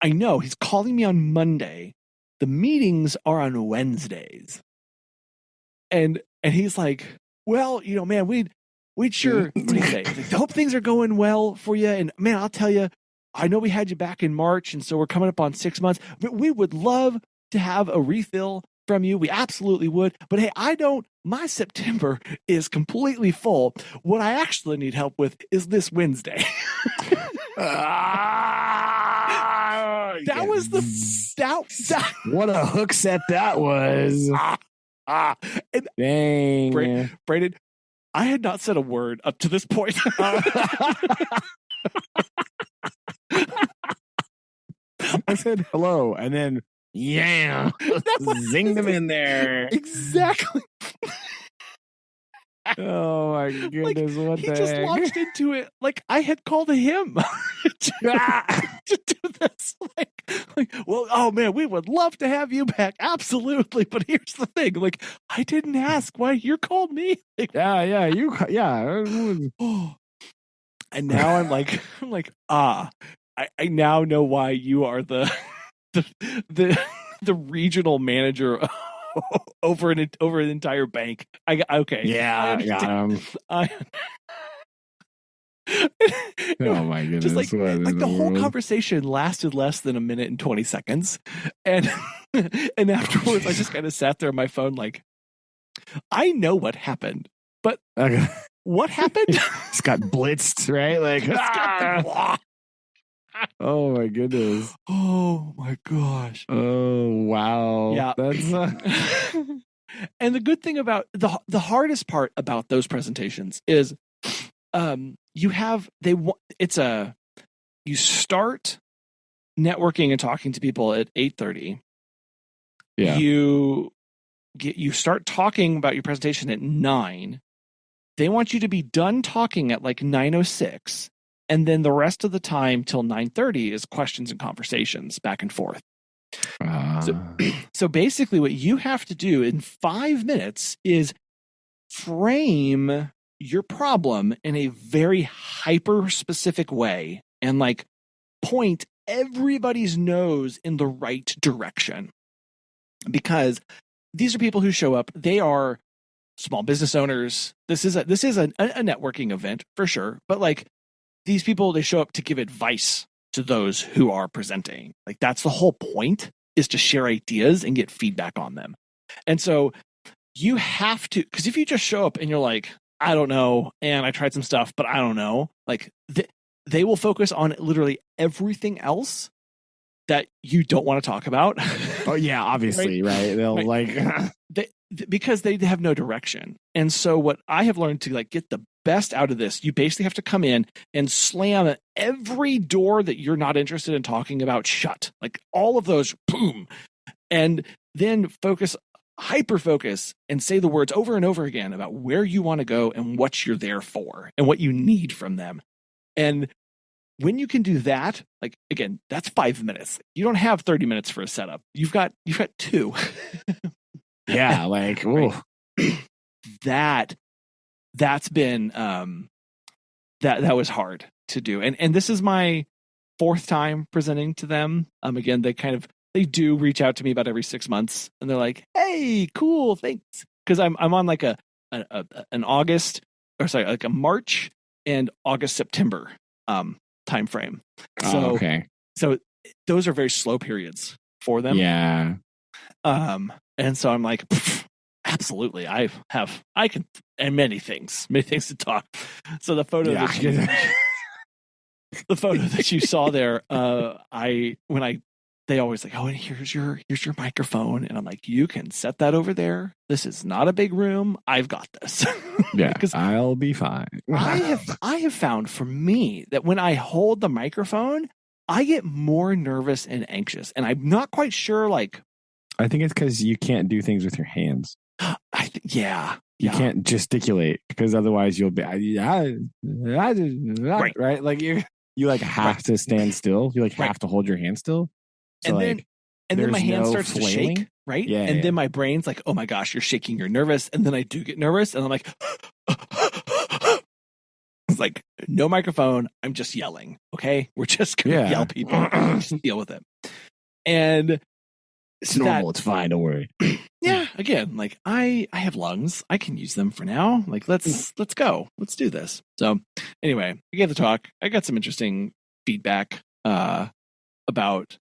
I know he's calling me on Monday. The meetings are on Wednesdays. And he's like, well, man, we'd sure, what do you say? Like, hope things are going well for you. And man, I'll tell you, I know we had you back in March, and so we're coming up on 6 months, but we would love to have a refill from you. We absolutely would. But hey, my September is completely full. What I actually need help with is this Wednesday. That was what a hook set that was. And dang. Brandon, I had not said a word up to this point. I said hello, and then zing them in there. Exactly. Oh my goodness! Like, he just launched into it like I had called him to do this. Like, well, oh man, we would love to have you back, absolutely. But here's the thing: like, I didn't ask why you called me. Like, And now I'm like, I now know why you are the regional manager over an entire bank. Okay. Yeah, I got him. Oh my goodness! Just like the whole conversation lasted less than a minute and 20 seconds, and afterwards I just kind of sat there on my phone like, I know what happened, but what happened? It's got blitzed, right? Like Oh my goodness. Oh my gosh. Oh wow. Yeah. That's And the good thing about the hardest part about those presentations is you start networking and talking to people at 8:30. yeah. You start talking about your presentation at 9. They want you to be done talking at like 9:06, and then the rest of the time till 9:30 is questions and conversations back and forth. So basically what you have to do in 5 minutes is frame your problem in a very hyper specific way and like point everybody's nose in the right direction. Because these are people who show up, they are small business owners. This is a networking event for sure, but like these people, they show up to give advice to those who are presenting. Like that's the whole point, is to share ideas and get feedback on them. And so you have to, because if you just show up and you're like, I don't know, and I tried some stuff, but I don't know, like they will focus on literally everything else that you don't want to talk about. Oh yeah, obviously, right? They'll like because they have no direction. And so what I have learned to like get the best out of this, you basically have to come in and slam every door that you're not interested in talking about shut. Like all of those, boom. And then hyper focus and say the words over and over again about where you want to go and what you're there for and what you need from them. And when you can do that, like again, that's 5 minutes. You don't have 30 minutes for a setup. You've got 2. yeah, like right. That's been that was hard to do. And this is my 4th time presenting to them. Again, they do reach out to me about every 6 months, and they're like, "Hey, cool, thanks." Because I'm on like an August, or sorry, like a March and August September time frame. So okay. So those are very slow periods for them. Yeah. And so I'm like, absolutely, I can, and many things to talk. So the photo the photo that you saw there, they always like, oh, and here's your microphone, and I'm like, you can set that over there. This is not a big room. I've got this. Yeah, because I'll be fine. I have found for me that when I hold the microphone, I get more nervous and anxious, and I'm not quite sure. Like, I think it's because you can't do things with your hands. You can't gesticulate, because otherwise you'll be right. Like you like have to stand still. You like have to hold your hand still. So and then my hand starts to shake, right? Yeah, and then my brain's like, oh my gosh, you're shaking, you're nervous. And then I do get nervous, and I'm like, it's like, no microphone, I'm just yelling. Okay, we're just gonna yell, people. Just deal with it. And it's normal. It's fine. Don't worry. Yeah. Again, like I have lungs. I can use them for now. Like let's go. Let's do this. So anyway, I gave the talk. I got some interesting feedback about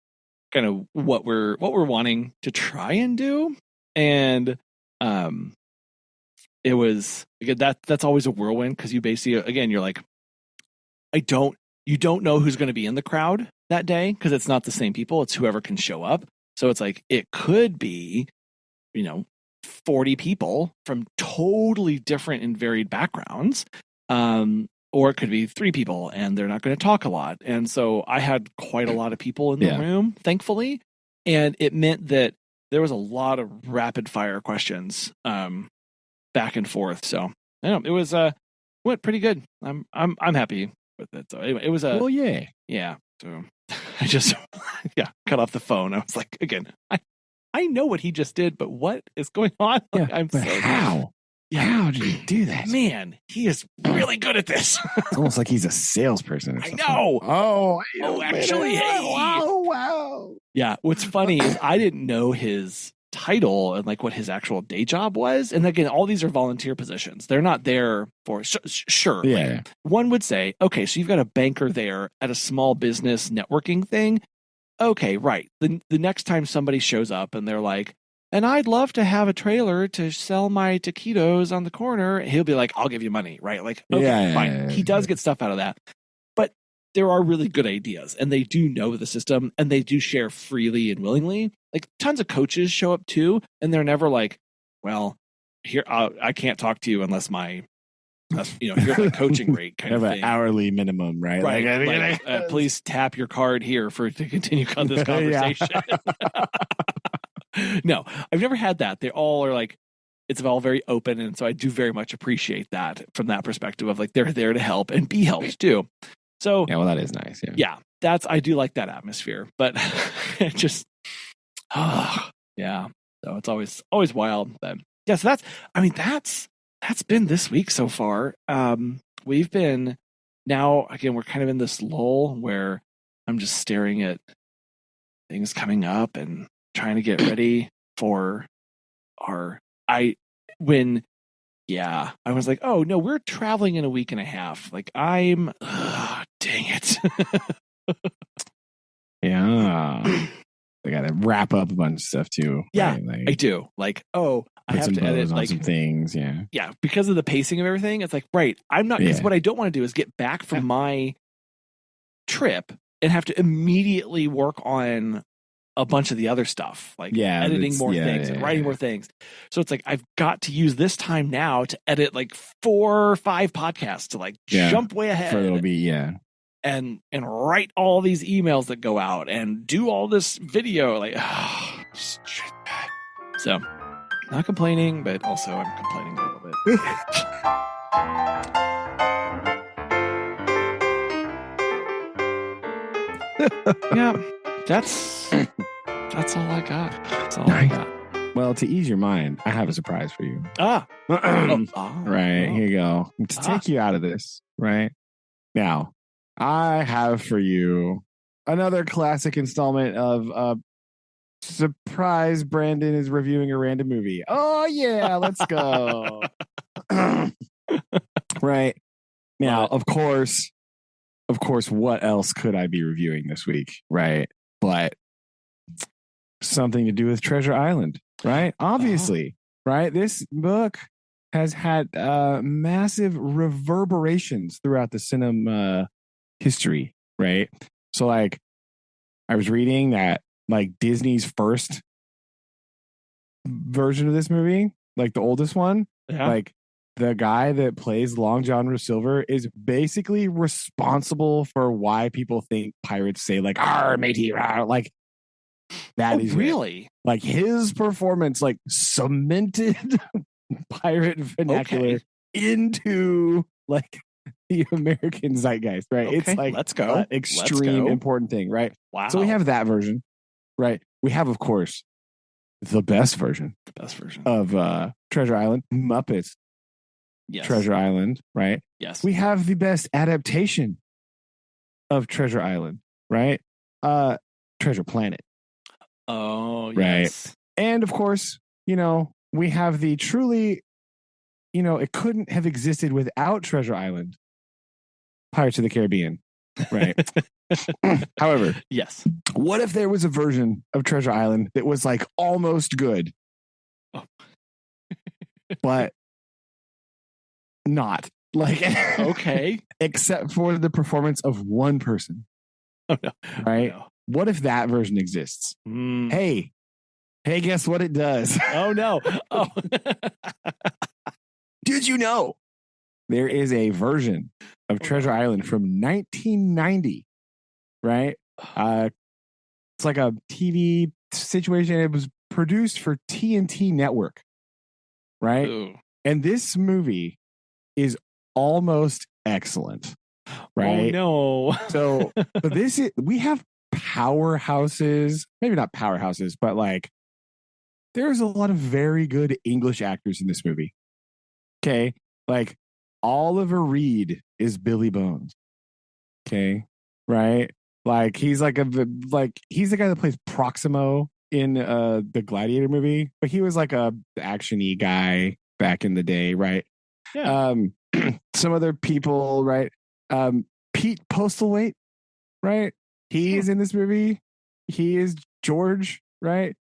kind of what we're wanting to try and do. And it was, again, that's always a whirlwind, because you basically, again, you're like, you don't know who's going to be in the crowd that day, because it's not the same people. It's whoever can show up. So it's like, it could be, 40 people from totally different and varied backgrounds. Or it could be 3 people and they're not going to talk a lot. And so I had quite a lot of people in the room, thankfully. And it meant that there was a lot of rapid fire questions back and forth. So I don't know, it was went pretty good. I'm happy with it. So anyway, it was a yeah. So I just cut off the phone. I was like, again, I know what he just did, but what is going on? Like, I'm so how? Yeah. How did you do that? Man, he is really good at this. It's almost like he's a salesperson. I know. Oh, actually, hey. Wow. Yeah. What's funny is I didn't know his title and like what his actual day job was. And again, all these are volunteer positions. They're not there for sure. Yeah. Like, one would say, okay, so you've got a banker there at a small business networking thing. Okay, right. The next time somebody shows up and they're like, and I'd love to have a trailer to sell my taquitos on the corner, he'll be like, I'll give you money, right? Like, okay, fine. He does get stuff out of that. But there are really good ideas, and they do know the system, and they do share freely and willingly. Like tons of coaches show up too, and they're never like, well, here I can't talk to you unless here's my coaching rate kind of thing. An hourly minimum, right? Like, please tap your card here to continue this conversation. No, I've never had that. They all are like, it's all very open, and so I do very much appreciate that from that perspective of like they're there to help and be helped too. So yeah, well, that is nice. Yeah, I do like that atmosphere, but it just yeah. So it's always wild. But yeah, so that's been this week so far. We've been now again. We're kind of in this lull where I'm just staring at things coming up and trying to get ready for I was like, oh no, we're traveling in a week and a half. Like dang it. Yeah. I gotta wrap up a bunch of stuff too. Yeah, right? like, I do. Like, I have to edit like some things. Yeah, because of the pacing of everything. It's like, right, I'm not, because what I don't want to do is get back from my trip and have to immediately work on a bunch of the other stuff, like editing more things and writing more things. So it's like, I've got to use this time now to edit like 4 or 5 podcasts to like jump way ahead. For it'll be, and write all these emails that go out and do all this video. Like, so not complaining, but also I'm complaining a little bit. Yeah, that's all I got. That's all I got. Well, to ease your mind, I have a surprise for you. Right. Here you go. To take you out of this, right? Now, I have for you another classic installment of surprise. Brandon is reviewing a random movie. Oh, yeah, let's go. Right. Now, of course, what else could I be reviewing this week? Right. But something to do with Treasure Island, right? Obviously, right? This book has had massive reverberations throughout the cinema history, right? So, like, I was reading that, like, Disney's first version of this movie, like the oldest one, like, the guy that plays Long John Silver is basically responsible for why people think pirates say, like, "Arr, matey," like, that is really it. Like, his performance, like, cemented pirate vernacular into, like, the American zeitgeist, right? Okay, it's like, let's go. Extreme important thing, right? Wow. So we have that version, right? We have, of course, the best version of Treasure Island, Muppets. Yes. Treasure Island, right? Yes. We have the best adaptation of Treasure Island, right? Treasure Planet. Oh, right. Yes. And of course, we have the truly, it couldn't have existed without Treasure Island, Pirates of the Caribbean, right? However, yes. What if there was a version of Treasure Island that was like almost good, but not like okay, except for the performance of one person? Oh, no. Right? Oh, no. What if that version exists? Hey, guess what it does? Oh no. Oh. Did you know there is a version of Treasure Island from 1990, right? It's like a TV situation. It was produced for TNT Network, right? Ooh. And this movie is almost excellent, right? Oh no. So we have powerhouses, maybe not powerhouses, but like there's a lot of very good English actors in this movie. Okay. Like Oliver Reed is Billy Bones. Okay. Right. Like he's like he's the guy that plays Proximo in the Gladiator movie, but he was like a action-y guy back in the day. Right. Yeah. Some other people, right? Pete Postlewaite, right? He is in this movie. He is George, right?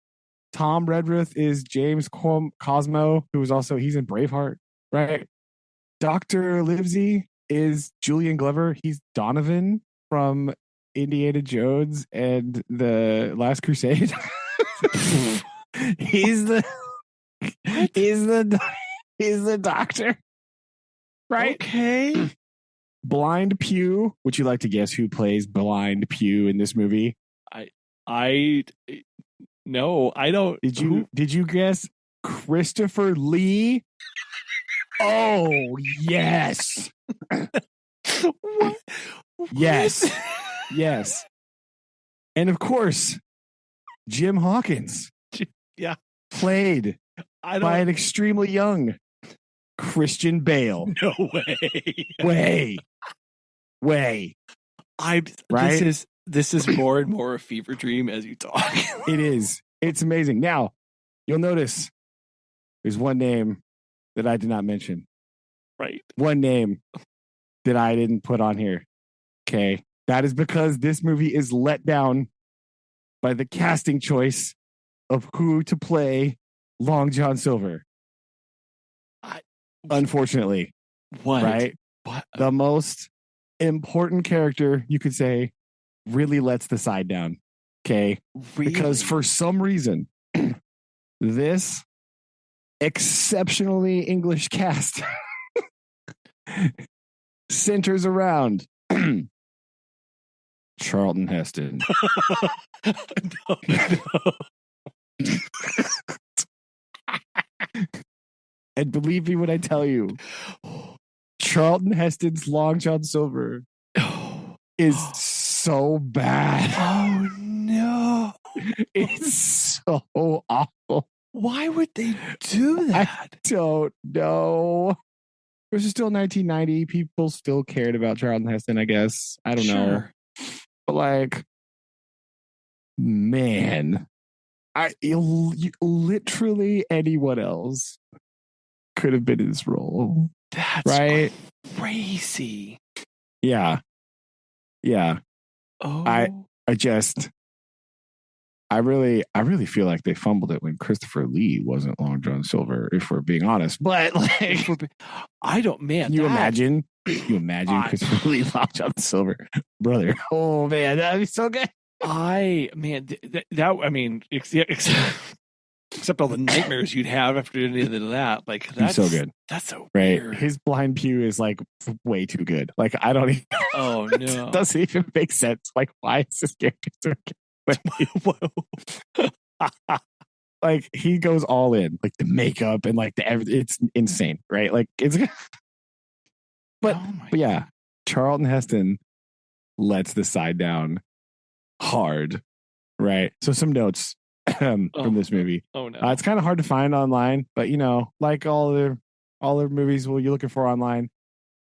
Tom Redruth is James Cosmo, who is also, he's in Braveheart, right? Dr. Livesey is Julian Glover. He's Donovan, from Indiana Jones and the Last Crusade. he's the he's the he's the doctor, right? Okay. Blind Pew. Would you like to guess who plays Blind Pew in this movie? I no, I don't. Did you guess Christopher Lee? Oh yes. What? Yes. Yes. And of course, Jim Hawkins. Yeah. Played by an extremely young Christian Bale. No way. Way. Right? This is more and more a fever dream as you talk. It is. It's amazing. Now, you'll notice there's one name that I did not mention. Right. One name that I didn't put on here. Okay. That is because this movie is let down by the casting choice of who to play Long John Silver. Unfortunately. What? Right? What? The most important character, you could say, really lets the side down. Okay. Really? Because for some reason, this exceptionally English cast centers around Charlton Heston. No. And believe me when I tell you, Charlton Heston's Long John Silver is so bad. Oh no. It's so awful. Why would they do that? I don't know. It was still 1990. People still cared about Charlton Heston, I guess. I don't know. But like, man, literally anyone else could have been in this role. That's right. Crazy. Yeah. Yeah. Oh. I really feel like they fumbled it when Christopher Lee wasn't Long John Silver, if we're being honest. But like, I don't, man. Can you imagine? You imagine Christopher Lee, Long John Silver, brother. Oh man, that'd be so good. I mean, except all the nightmares you'd have after any of that. Like that's so good. That's so right. Weird. His Blind Pew is like way too good. Like I don't even. Oh no, it doesn't even make sense. Like why is this character? Like he goes all in, like the makeup and like it's insane, right? Like it's. But yeah, Charlton Heston lets the side down hard, right? So some notes from this movie. Oh no, it's kind of hard to find online, but you know, like all the movies, what you're looking for online,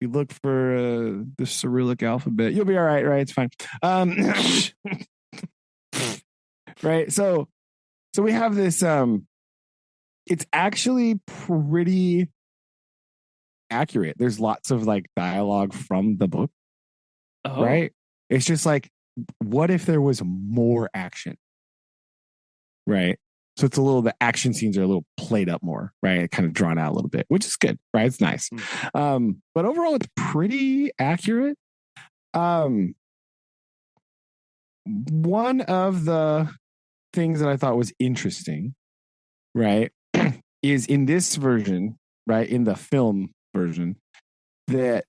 you look for the Cyrillic alphabet, you'll be all right, right? It's fine. Right. So we have this. It's actually pretty accurate. There's lots of like dialogue from the book. Right. It's just like, what if there was more action? Right. So it's the action scenes are a little played up more, right? Kind of drawn out a little bit, which is good, right? It's nice. But overall, it's pretty accurate. One of the things that I thought was interesting, right, is in this version, right, in the film version, that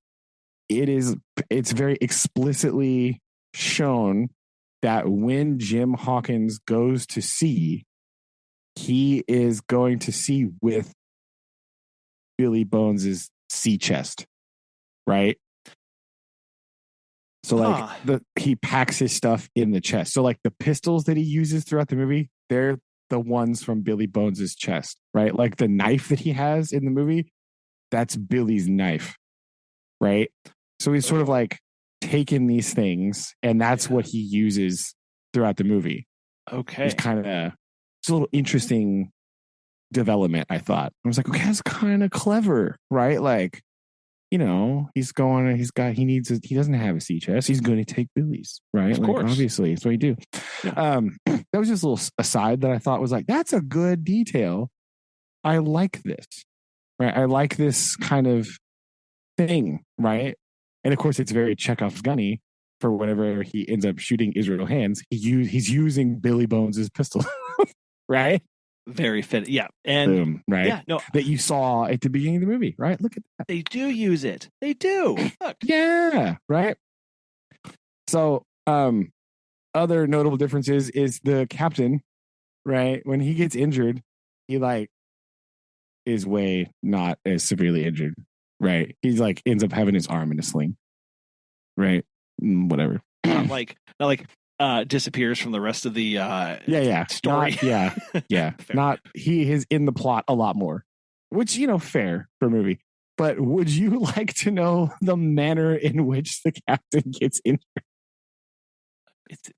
it's very explicitly shown that when Jim Hawkins goes to sea, he is going to sea with Billy Bones's sea chest, right? So like he packs his stuff in the chest. So like the pistols that he uses throughout the movie, they're the ones from Billy Bones's chest, right? Like the knife that he has in the movie, that's Billy's knife, right? So he's sort of like taken these things, and that's what he uses throughout the movie. Okay, it's a little interesting development. I thought I was like, okay, that's kind of clever, right? Like, you know, he doesn't have a sea chest. He's going to take Billy's, right? Of like, course. Obviously, that's what he do. Yeah. That was just a little aside that I thought was like, that's a good detail. I like this, right? I like this kind of thing, right? And of course, it's very Chekhov's gunny for whenever he ends up shooting Israel Hands, he's using Billy Bones' pistol, right? Very fit. Yeah. And boom, right? Yeah, no, that you saw at the beginning of the movie, right? Look at that. they do use it. They do. Look. Yeah, right. So, other notable differences is the captain, right? When he gets injured, he like is way not as severely injured, right? He's like ends up having his arm in a sling, right? Whatever. Not like disappears from the rest of the story. Not he is in the plot a lot more, which fair for a movie. But would you like to know the manner in which the captain gets injured?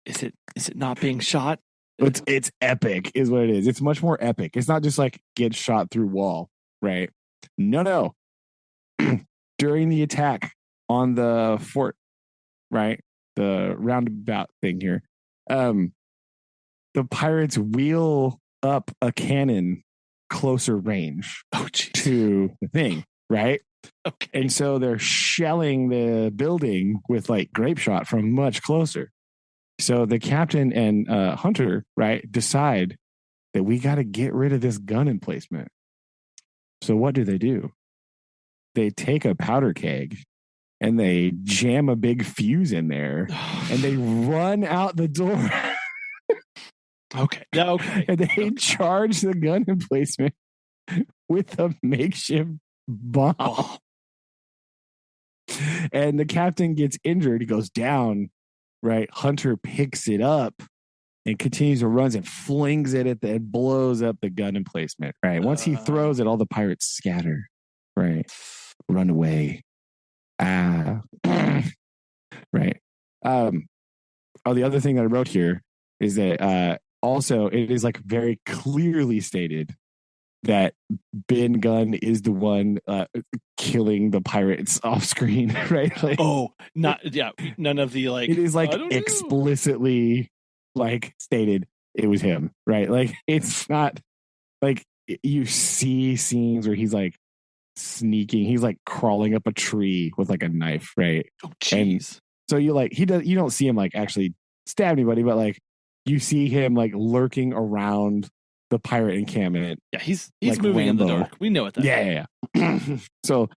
Is it not being shot? It's epic, is what it is. It's much more epic. It's not just like get shot through wall, right? No. During the attack on the fort, right? The roundabout thing here. The pirates wheel up a cannon closer range to the thing, right? Okay. And so they're shelling the building with like grape shot from much closer. So the captain and Hunter, right, decide that we got to get rid of this gun emplacement. So what do? They take a powder keg and they jam a big fuse in there and they run out the door. Okay. And they charge the gun emplacement with a makeshift bomb. Oh. And the captain gets injured. He goes down. Right, Hunter picks it up and continues to run and flings it at and blows up the gun emplacement. Right, once he throws it, all the pirates scatter. Right, run away. Right. The other thing that I wrote here is that also it is like very clearly stated that Ben Gunn is the one killing the pirates off screen, right? Like, none of the like. It is like explicitly like stated it was him, right? Like it's not like you see scenes where he's like sneaking, he's like crawling up a tree with like a knife, right? Oh, jeez. So you don't see him like actually stab anybody, but like you see him like lurking around the pirate encampment. Yeah, he's like moving Rambo. In the dark. We know what that. Yeah. So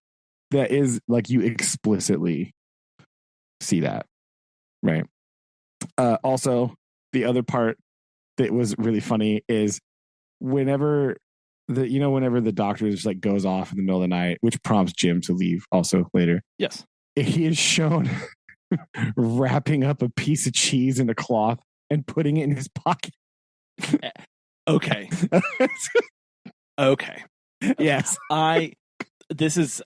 that is like you explicitly see that, right? Also, the other part that was really funny is whenever the doctor just like goes off in the middle of the night, which prompts Jim to leave also later. Yes. He is shown wrapping up a piece of cheese in a cloth and putting it in his pocket. Okay. Yes. This is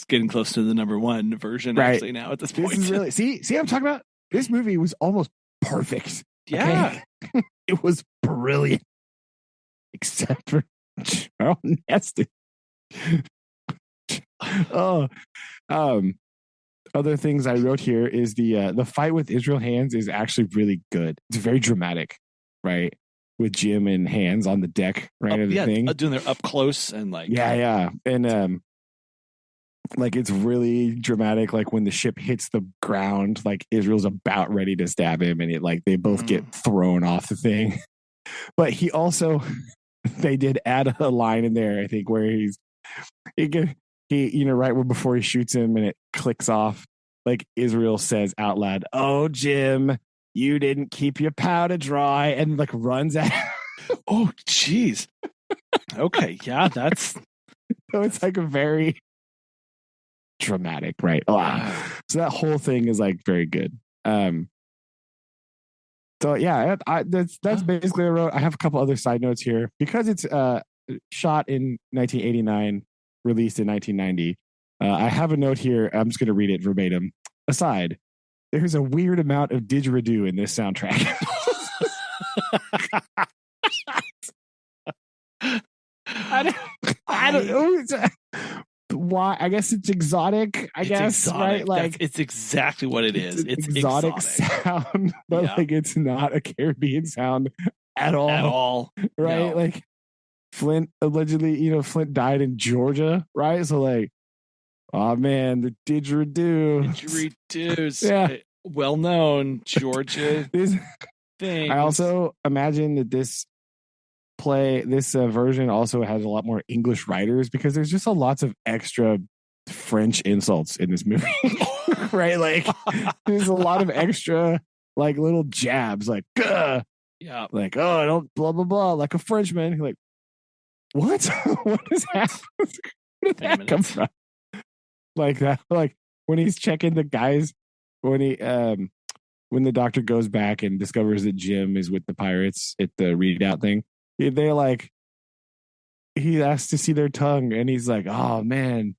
getting close to the number one version actually now at this point. This is really see I'm talking about. This movie was almost perfect. Yeah. Okay? It was brilliant. Except for Charlton Heston. Other things I wrote here is the fight with Israel Hands is actually really good. It's very dramatic, right? With Jim and Hands on the deck, right? Of the thing. Doing their up close and like and like it's really dramatic. Like when the ship hits the ground, like Israel's about ready to stab him, and it like they both get thrown off the thing. But he also they did add a line in there, I think, where he right before he shoots him and it clicks off, like Israel says out loud, "Oh, Jim, you didn't keep your powder dry," and like runs out. Oh, jeez. Okay, yeah, that's so it's like a very dramatic, right? So that whole thing is like very good. So yeah, that's basically what I wrote. I have a couple other side notes here because it's shot in 1989, released in 1990. I have a note here. I'm just going to read it verbatim. Aside, there's a weird amount of didgeridoo in this soundtrack. I don't know why. I guess it's exotic. Right? Like it's exactly what it is. It's exotic sound, but like it's not a Caribbean sound at all. Right? No. Like Flint allegedly, Flint died in Georgia, right? So like Oh man, the didgeridoo. Didgeridoos. Yeah. Well known Georgia This, I things. also imagine that this version also has a lot more English writers because there's just lots of extra French insults in this movie. Right? Like there's a lot of extra like little jabs like Gah! Yeah. Like, oh, I don't blah blah blah like a Frenchman. You're like, what? What is that? Where did that come from? Like that, like when he's checking the guys when he when the doctor goes back and discovers that Jim is with the pirates at the readout thing, they like he asks to see their tongue and he's like, oh man,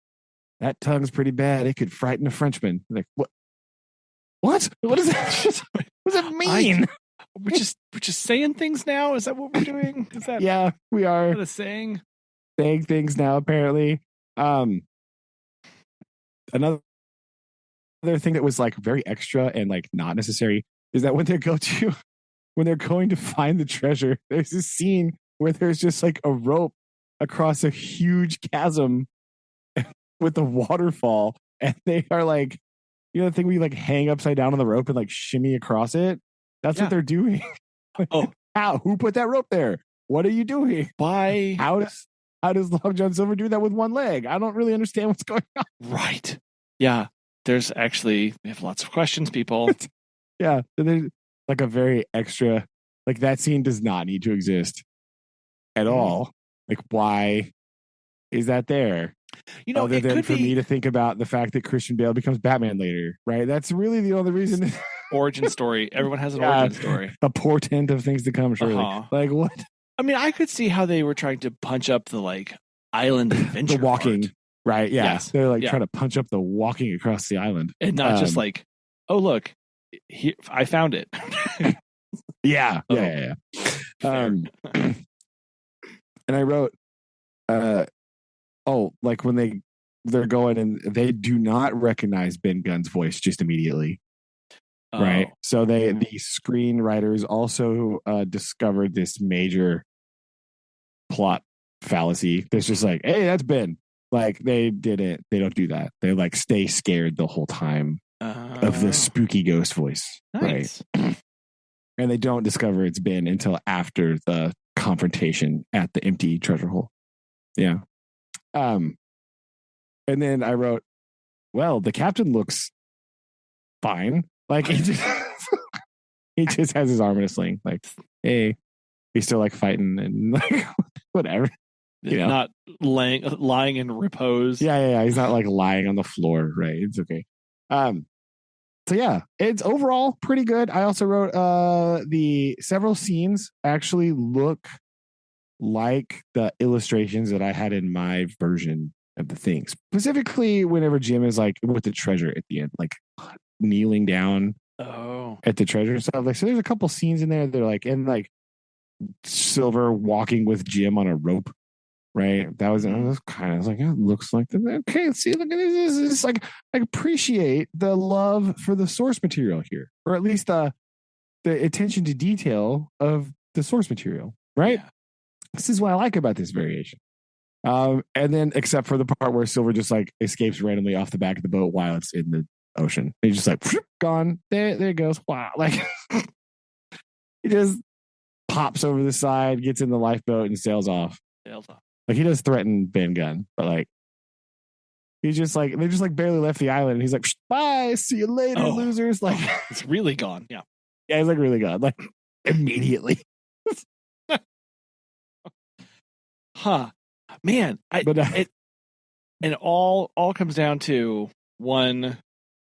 that tongue's pretty bad. It could frighten a Frenchman. Like, what is that? What does it mean? We're just saying things now. Is that what we're doing? Is that yeah, we are a saying things now apparently. Another thing that was like very extra and like not necessary is that when they're going to find the treasure, there's this scene where there's just like a rope across a huge chasm with a waterfall, and they are like, the thing we like hang upside down on the rope and like shimmy across it. That's what they're doing. Oh, how? Who put that rope there? What are you doing? Why? How does Long John Silver do that with one leg? I don't really understand what's going on. Right. Yeah. There's actually, we have lots of questions, people. Yeah. There's like a very extra, like that scene does not need to exist at all. Like, why is that there? Other than for me to think about the fact that Christian Bale becomes Batman later, right? That's really the only reason. Origin story. Everyone has an origin story. A portent of things to come, surely. Like, what? I mean, I could see how they were trying to punch up the like island adventure. The walking. Part. Right. Yeah. Yes. They're like trying to punch up the walking across the island. And not just like, oh, look, I found it. Yeah. Yeah. And I wrote, like when they're going and they do not recognize Ben Gunn's voice just immediately. Oh. Right. So the screenwriters also discovered this major plot fallacy. There's just like, hey, that's Ben. Like they don't do that. They like stay scared the whole time of the spooky ghost voice. Nice. Right. And they don't discover it's Ben until after the confrontation at the empty treasure hole. Yeah. And then I wrote, well, the captain looks fine. Like he just has his arm in a sling. Like, hey, he's still like fighting and like whatever. Not lying in repose. Yeah. He's not like lying on the floor, right? It's okay. So yeah, it's overall pretty good. I also wrote the several scenes actually look like the illustrations that I had in my version of the thing. Specifically whenever Jim is like with the treasure at the end, like kneeling down at the treasure and stuff. Like, so there's a couple scenes in there that are like, and like Silver walking with Jim on a rope. Right. That was kind of like, it looks like that. Okay. See, look at this. It's like, I appreciate the love for the source material here, or at least the attention to detail of the source material. Right. Yeah. This is what I like about this variation. And then, except for the part where Silver just like escapes randomly off the back of the boat while it's in the ocean. He's just like, gone. There it goes. Wow. Like, he just pops over the side, gets in the lifeboat, and sails off. Like, he does threaten Ben Gunn, but like, he's just like, they just like barely left the island, and he's like, bye, see you later, losers. Like, it's really gone. Yeah. Yeah, he's like really gone. Like, immediately. Huh. Man, it all comes down to one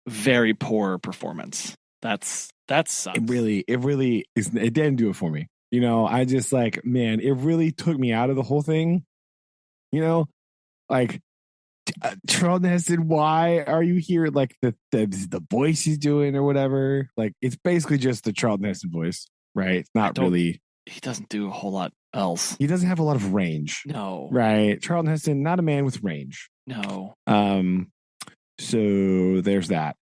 very poor performance. That sucks. It really is. It didn't do it for me. I just like, man, it really took me out of the whole thing. Like Charlton Heston, why are you here? Like the voice he's doing or whatever. Like, it's basically just the Charlton Heston voice, right? It's not really. He doesn't do a whole lot else. He doesn't have a lot of range. No. Right. Charlton Heston, not a man with range. No. So there's that.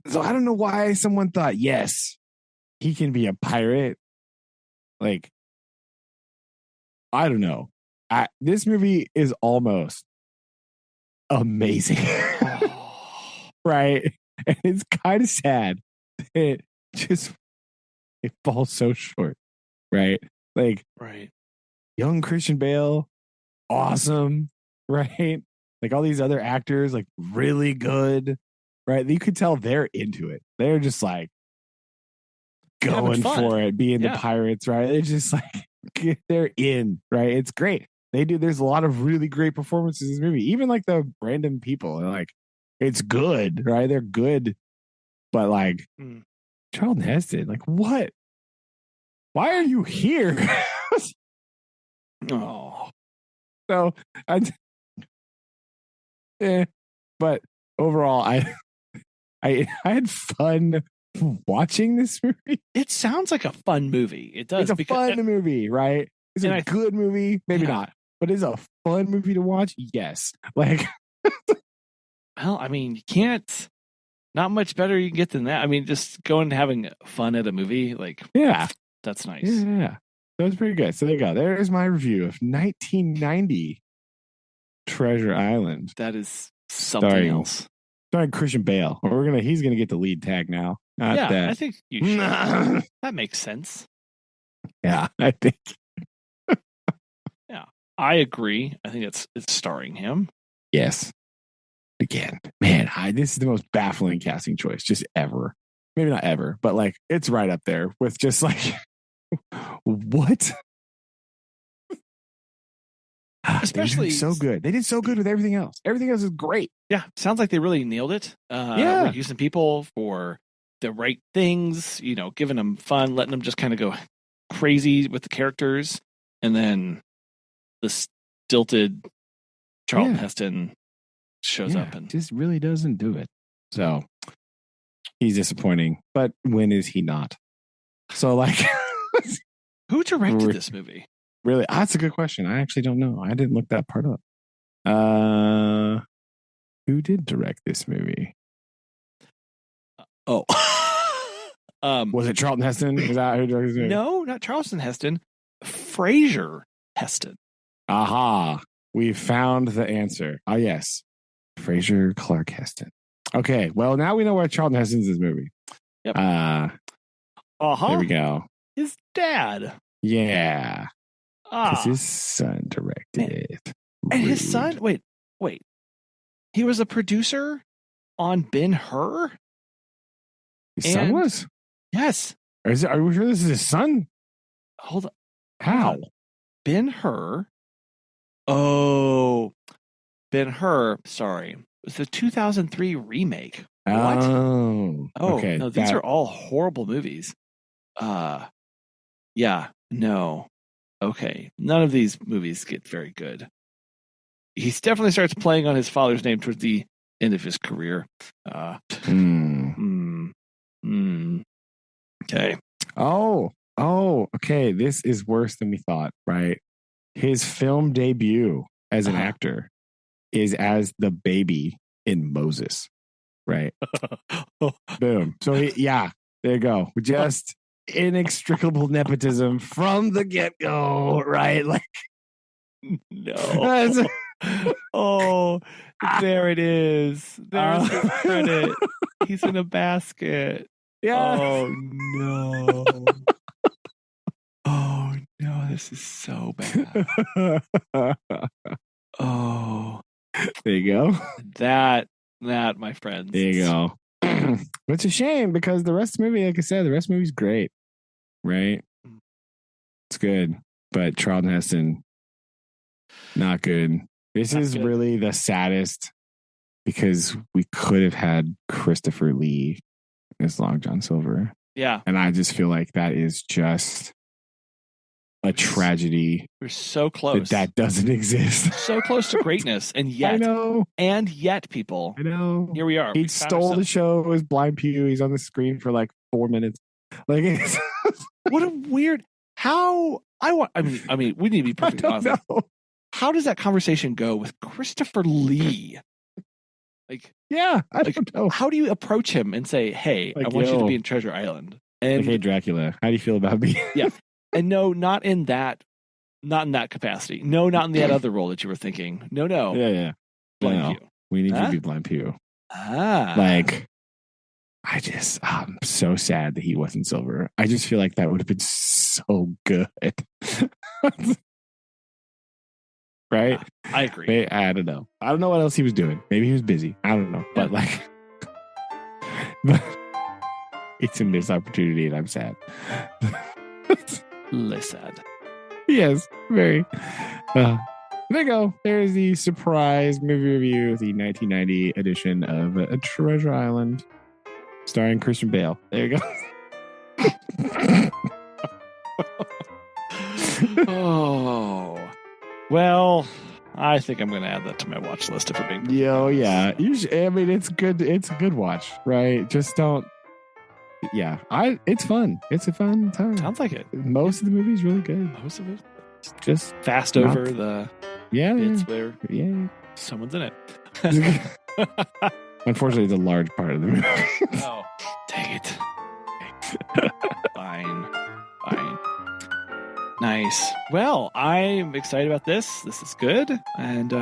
So I don't know why someone thought, yes, he can be a pirate. Like, I don't know. This movie is almost amazing. Right? And it's kind of sad. It falls so short. Right? Like, right. young Christian Bale, awesome. Right? Like all these other actors, like really good. Right? You could tell they're into it. They're just like going for it, being the pirates, right? It's just like they're in, right? It's great. There's a lot of really great performances in this movie. Even like the random people, like it's good, right? They're good. But like Charlton Heston, like what? Why are you here? Oh. So but overall, I had fun watching this movie. It sounds like a fun movie. It does. It's a fun movie, right? It's a good movie, maybe not, but it's a fun movie to watch. Yes, like. Well, I mean, you can't. Not much better you can get than that. I mean, just going and having fun at a movie, like that's nice. Yeah, that was pretty good. So there you go. There's my review of 1990 Treasure Island. That is something else. Starring Christian Bale. He's gonna get the lead tag now. I think you should. That makes sense. Yeah, I think. Yeah, I agree. I think it's starring him. Yes. Again, man, this is the most baffling casting choice just ever. Maybe not ever, but like it's right up there with just like what? Especially so good. They did so good with everything else. Everything else is great. Yeah, sounds like they really nailed it. We're using people for the right things, giving them fun, letting them just kind of go crazy with the characters, and then the stilted Charlton Heston shows up and just really doesn't do it. So he's disappointing. But when is he not? So like, who directed this movie? Really, that's a good question. I actually don't know. I didn't look that part up. Who did direct this movie? Was it Charlton Heston? Is that who directed this movie? No, not Charlton Heston. Fraser Heston. Aha! We found the answer. Ah, yes. Fraser Clark Heston. Okay, well, now we know why Charlton Heston's in this movie. Yep. There we go. His dad. Yeah. Because his son directed it. And his son? Wait. He was a producer on Ben-Hur? His son was? Yes. Are we sure this is his son? Hold on. How? Ben-Hur. Oh. Ben-Hur, sorry. It was the 2003 remake. What? Oh. Okay. No, these are all horrible movies. Yeah, no. Okay. None of these movies get very good. He definitely starts playing on his father's name towards the end of his career. Okay. Oh, okay. This is worse than we thought, right? His film debut as an actor is as the baby in Moses, right? Boom. So, there you go. Just inextricable nepotism from the get-go, right? Like, no. Oh, there it is. There's his credit. He's in a basket. Yeah. Oh, no. Oh, no. This is so bad. Oh. There you go. That, my friends. There you go. It's a shame because the rest of the movie, like I said, the rest of the movie's great, right? It's good. But Charlton Heston, not good. This is really the saddest because we could have had Christopher Lee as Long John Silver. Yeah. And I just feel like that is just a tragedy. We're so close. That doesn't exist. So close to greatness. And yet, I know. And yet, people. I know. Here we are. He stole the show as Blind Pew. He's on the screen for like 4 minutes. Like, what a weird. How I mean, we need to be perfectly honest. How does that conversation go with Christopher Lee? Like, yeah, I don't know. How do you approach him and say, "Hey, I want you to be in Treasure Island"? And hey, Dracula, how do you feel about me? Yeah, and no, not in that capacity. No, not in that other role that you were thinking. No. Yeah. Blind Pew. We Need You to Be Blind Pew. Like, I'm so sad that he wasn't silver. I just feel like that would have been so good. Right? I agree. I don't know. I don't know what else he was doing. Maybe he was busy. I don't know. But like, but it's a missed opportunity, and I'm sad. Less sad. Yes, very. There you go. There's the surprise movie review, the 1990 edition of Treasure Island, starring Christian Bale. There you go. Oh. Well, I think I'm going to add that to my watch list if we're being. Yeah. I mean, it's good. It's a good watch, right? Just don't. Yeah, it's fun. It's a fun time. Sounds like it. Most of the movie's really good. Most of it. Just fast over the bits where someone's in it. Unfortunately, it's a large part of the movie. Oh, dang it. Fine. Nice. Well, I'm excited about this. This is good. And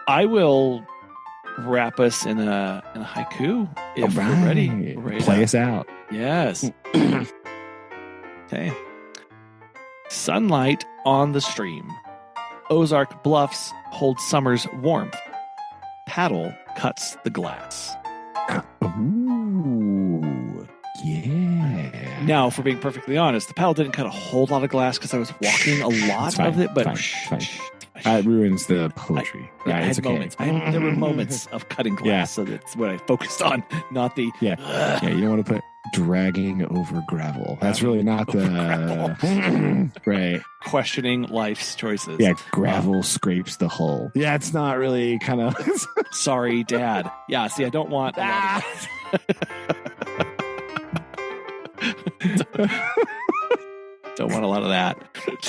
I will wrap us in a haiku if we're ready. Play us out. Yes. Okay. Sunlight on the stream. Ozark bluffs hold summer's warmth. Paddle cuts the glass. Ooh, yeah. Now, if we're being perfectly honest, the paddle didn't cut a whole lot of glass because I was walking a lot of it, but it ruins the poetry. I had moments. There were moments of cutting glass, so that's what I focused on, not the. Yeah, you don't want to put dragging over gravel. That's really not the right. Questioning life's choices. Yeah, gravel scrapes the hull. Yeah, it's not really kind of. Sorry, Dad. Yeah, see, I don't want. Don't want a lot of that.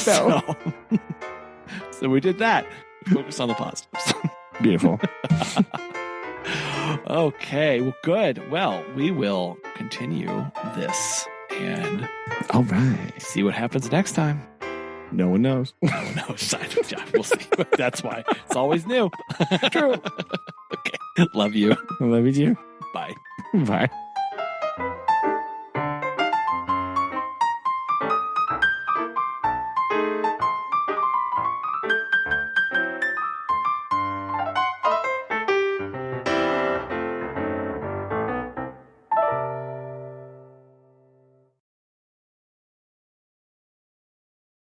No. So we did that. Focus on the positives. Beautiful. Okay, well, good. Well, we will continue this and all right, see what happens next time. No one knows. No one knows. We'll see. That's why it's always new. True. Okay. Love you. I love you. Bye. Bye.